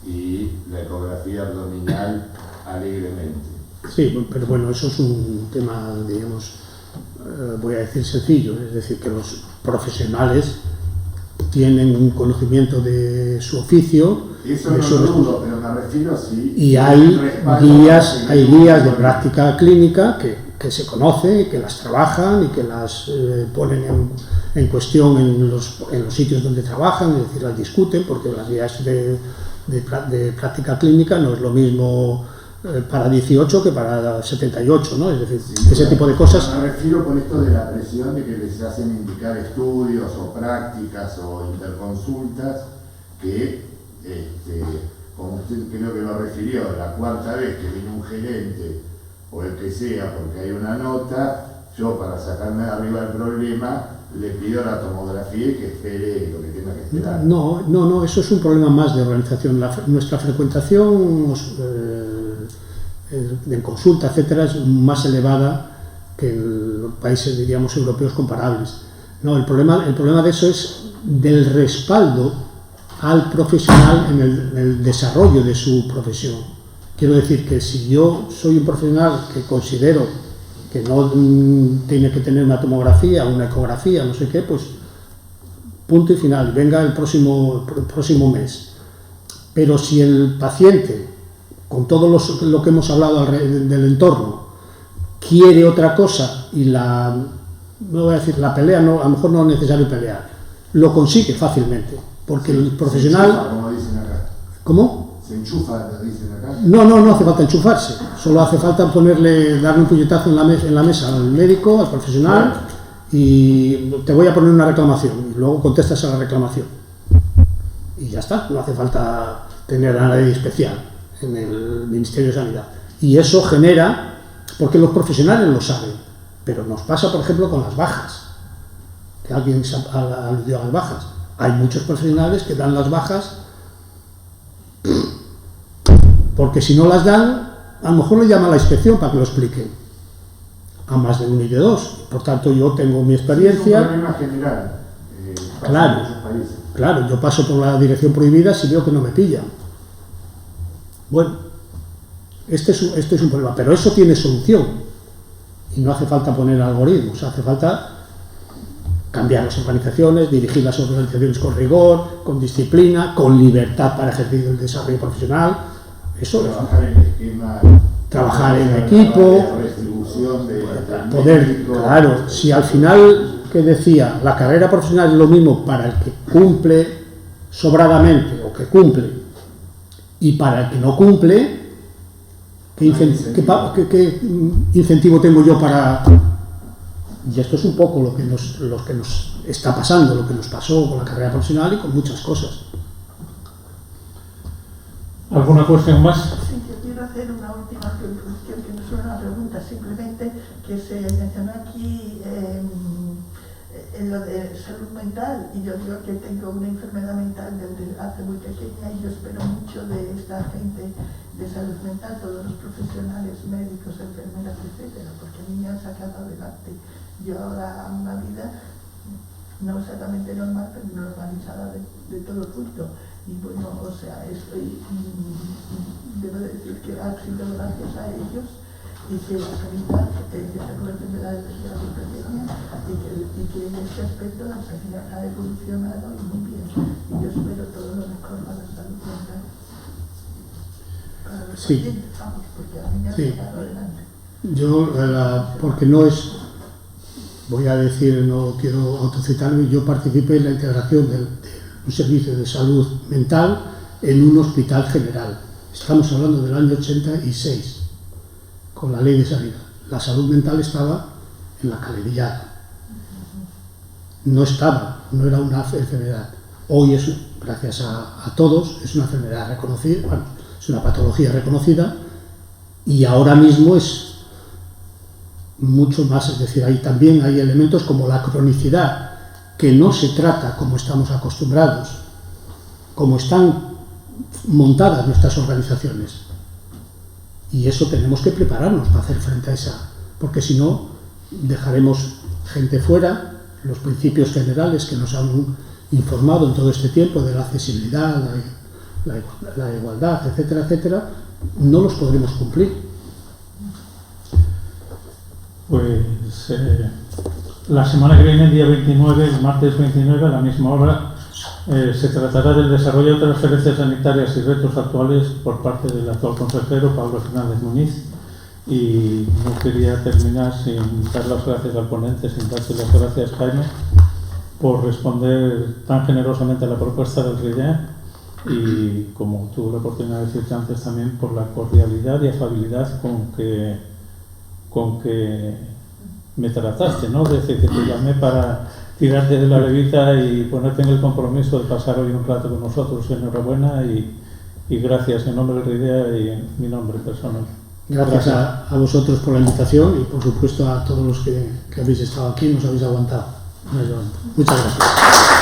y la ecografía abdominal alegremente. Sí, pero bueno, eso es un tema, digamos, voy a decir sencillo, es decir, que los profesionales tienen un conocimiento de su oficio, eso de no su lo dudo, pero me refiero si... y hay guías de práctica clínica que se conocen, que las trabajan y que las ponen en cuestión en los sitios donde trabajan, es decir, las discuten, porque las guías de práctica clínica no es lo mismo para 18 que para 78, ¿no? Es decir, ese tipo de cosas. Me refiero con esto de la presión de que les hacen indicar estudios o prácticas o interconsultas que, como usted creo que lo refirió, la 4ª vez que viene un gerente o el que sea porque hay una nota, yo para sacarme de arriba el problema le pido la tomografía y que espere lo que tenga que esperar. No, eso es un problema más de organización. Nuestra frecuentación en consulta, etcétera, es más elevada que en los países, diríamos, europeos comparables. No, el problema de eso es del respaldo al profesional en el desarrollo de su profesión. Quiero decir que si yo soy un profesional que considero que no tiene que tener una tomografía, una ecografía, no sé qué, pues punto y final, venga el próximo mes. Pero si el paciente, con todo lo que hemos hablado del entorno, quiere otra cosa y no voy a decir la pelea, no, a lo mejor no es necesario pelear, lo consigue fácilmente, porque el profesional... Se enchufa, como dicen acá. ¿Cómo? Se enchufa, dicen acá. No hace falta enchufarse, solo hace falta darle un puñetazo en la mesa al médico, al profesional, y te voy a poner una reclamación, y luego contestas a la reclamación. Y ya está, no hace falta tener a nadie especial en el Ministerio de Sanidad. Y eso genera, porque los profesionales lo saben, pero nos pasa, por ejemplo, con las bajas, que alguien aludió a las bajas. Hay muchos profesionales que dan las bajas porque si no las dan, a lo mejor le llama a la inspección para que lo expliquen, a más de uno y de dos. Por tanto, yo tengo mi experiencia. Es un problema general. Claro, yo paso por la dirección prohibida si veo que no me pillan. Bueno, este es un problema, pero eso tiene solución y no hace falta poner algoritmos, hace falta cambiar las organizaciones, dirigir las organizaciones con rigor, con disciplina, con libertad para ejercer el desarrollo profesional. Eso trabajar en equipo, poder, claro, si al final, que decía, la carrera profesional es lo mismo para el que cumple sobradamente o que cumple y para el que no cumple, ¿qué incentivo tengo yo para...? Y esto es un poco lo que nos está pasando, lo que nos pasó con la carrera profesional y con muchas cosas. ¿Alguna cuestión más? Sí, yo quiero hacer una última cuestión que no es una pregunta, simplemente que se mencionó aquí en lo de salud mental, y yo digo que tengo una enfermedad mental desde hace muy pequeña y yo espero mucho de esta gente de salud mental, todos los profesionales, médicos, enfermeras, etcétera, porque a mí me han sacado adelante. Yo ahora hago una vida no exactamente normal, pero normalizada de todo punto. Y bueno, o sea, debo decir que ha sido gracias a ellos y que la sanidad está con la enfermedad desde hace pequeña y que en este aspecto la sanidad ha evolucionado y muy bien. Y yo espero todo lo mejor para la salud mental. Para los pacientes, vamos, porque a mí me ha sacado adelante. Yo, porque no es, voy a decir, no quiero autocitarme, yo participé en la integración de un servicio de salud mental en un hospital general. Estamos hablando del año 86, con la ley de sanidad. La salud mental estaba en la calerillada. No era una enfermedad. Hoy es, gracias a todos, es una enfermedad reconocida, bueno, es una patología reconocida y ahora mismo es mucho más, es decir, también hay elementos como la cronicidad, que no se trata como estamos acostumbrados, como están montadas nuestras organizaciones. Y eso tenemos que prepararnos para hacer frente a esa, porque si no, dejaremos gente fuera, los principios generales que nos han informado en todo este tiempo de la accesibilidad, la igualdad, etcétera, etcétera, no los podremos cumplir. Pues la semana que viene, el día 29, el martes 29, a la misma hora, se tratará del desarrollo de transferencias sanitarias y retos actuales por parte del actual consejero Pablo Fernández Muñiz. Y no quería terminar sin dar las gracias al ponente, sin darte las gracias, Jaime, por responder tan generosamente a la propuesta del RIDE y, como tuve la oportunidad de decirte antes, también por la cordialidad y afabilidad con que me trataste, ¿no? Desde que te llamé para tirarte de la levita y ponerte en el compromiso de pasar hoy un rato con nosotros. Enhorabuena y gracias en nombre del RIDE y en mi nombre personal. Gracias a vosotros por la invitación y, por supuesto, a todos los que habéis estado aquí y nos habéis aguantado. Muchas gracias.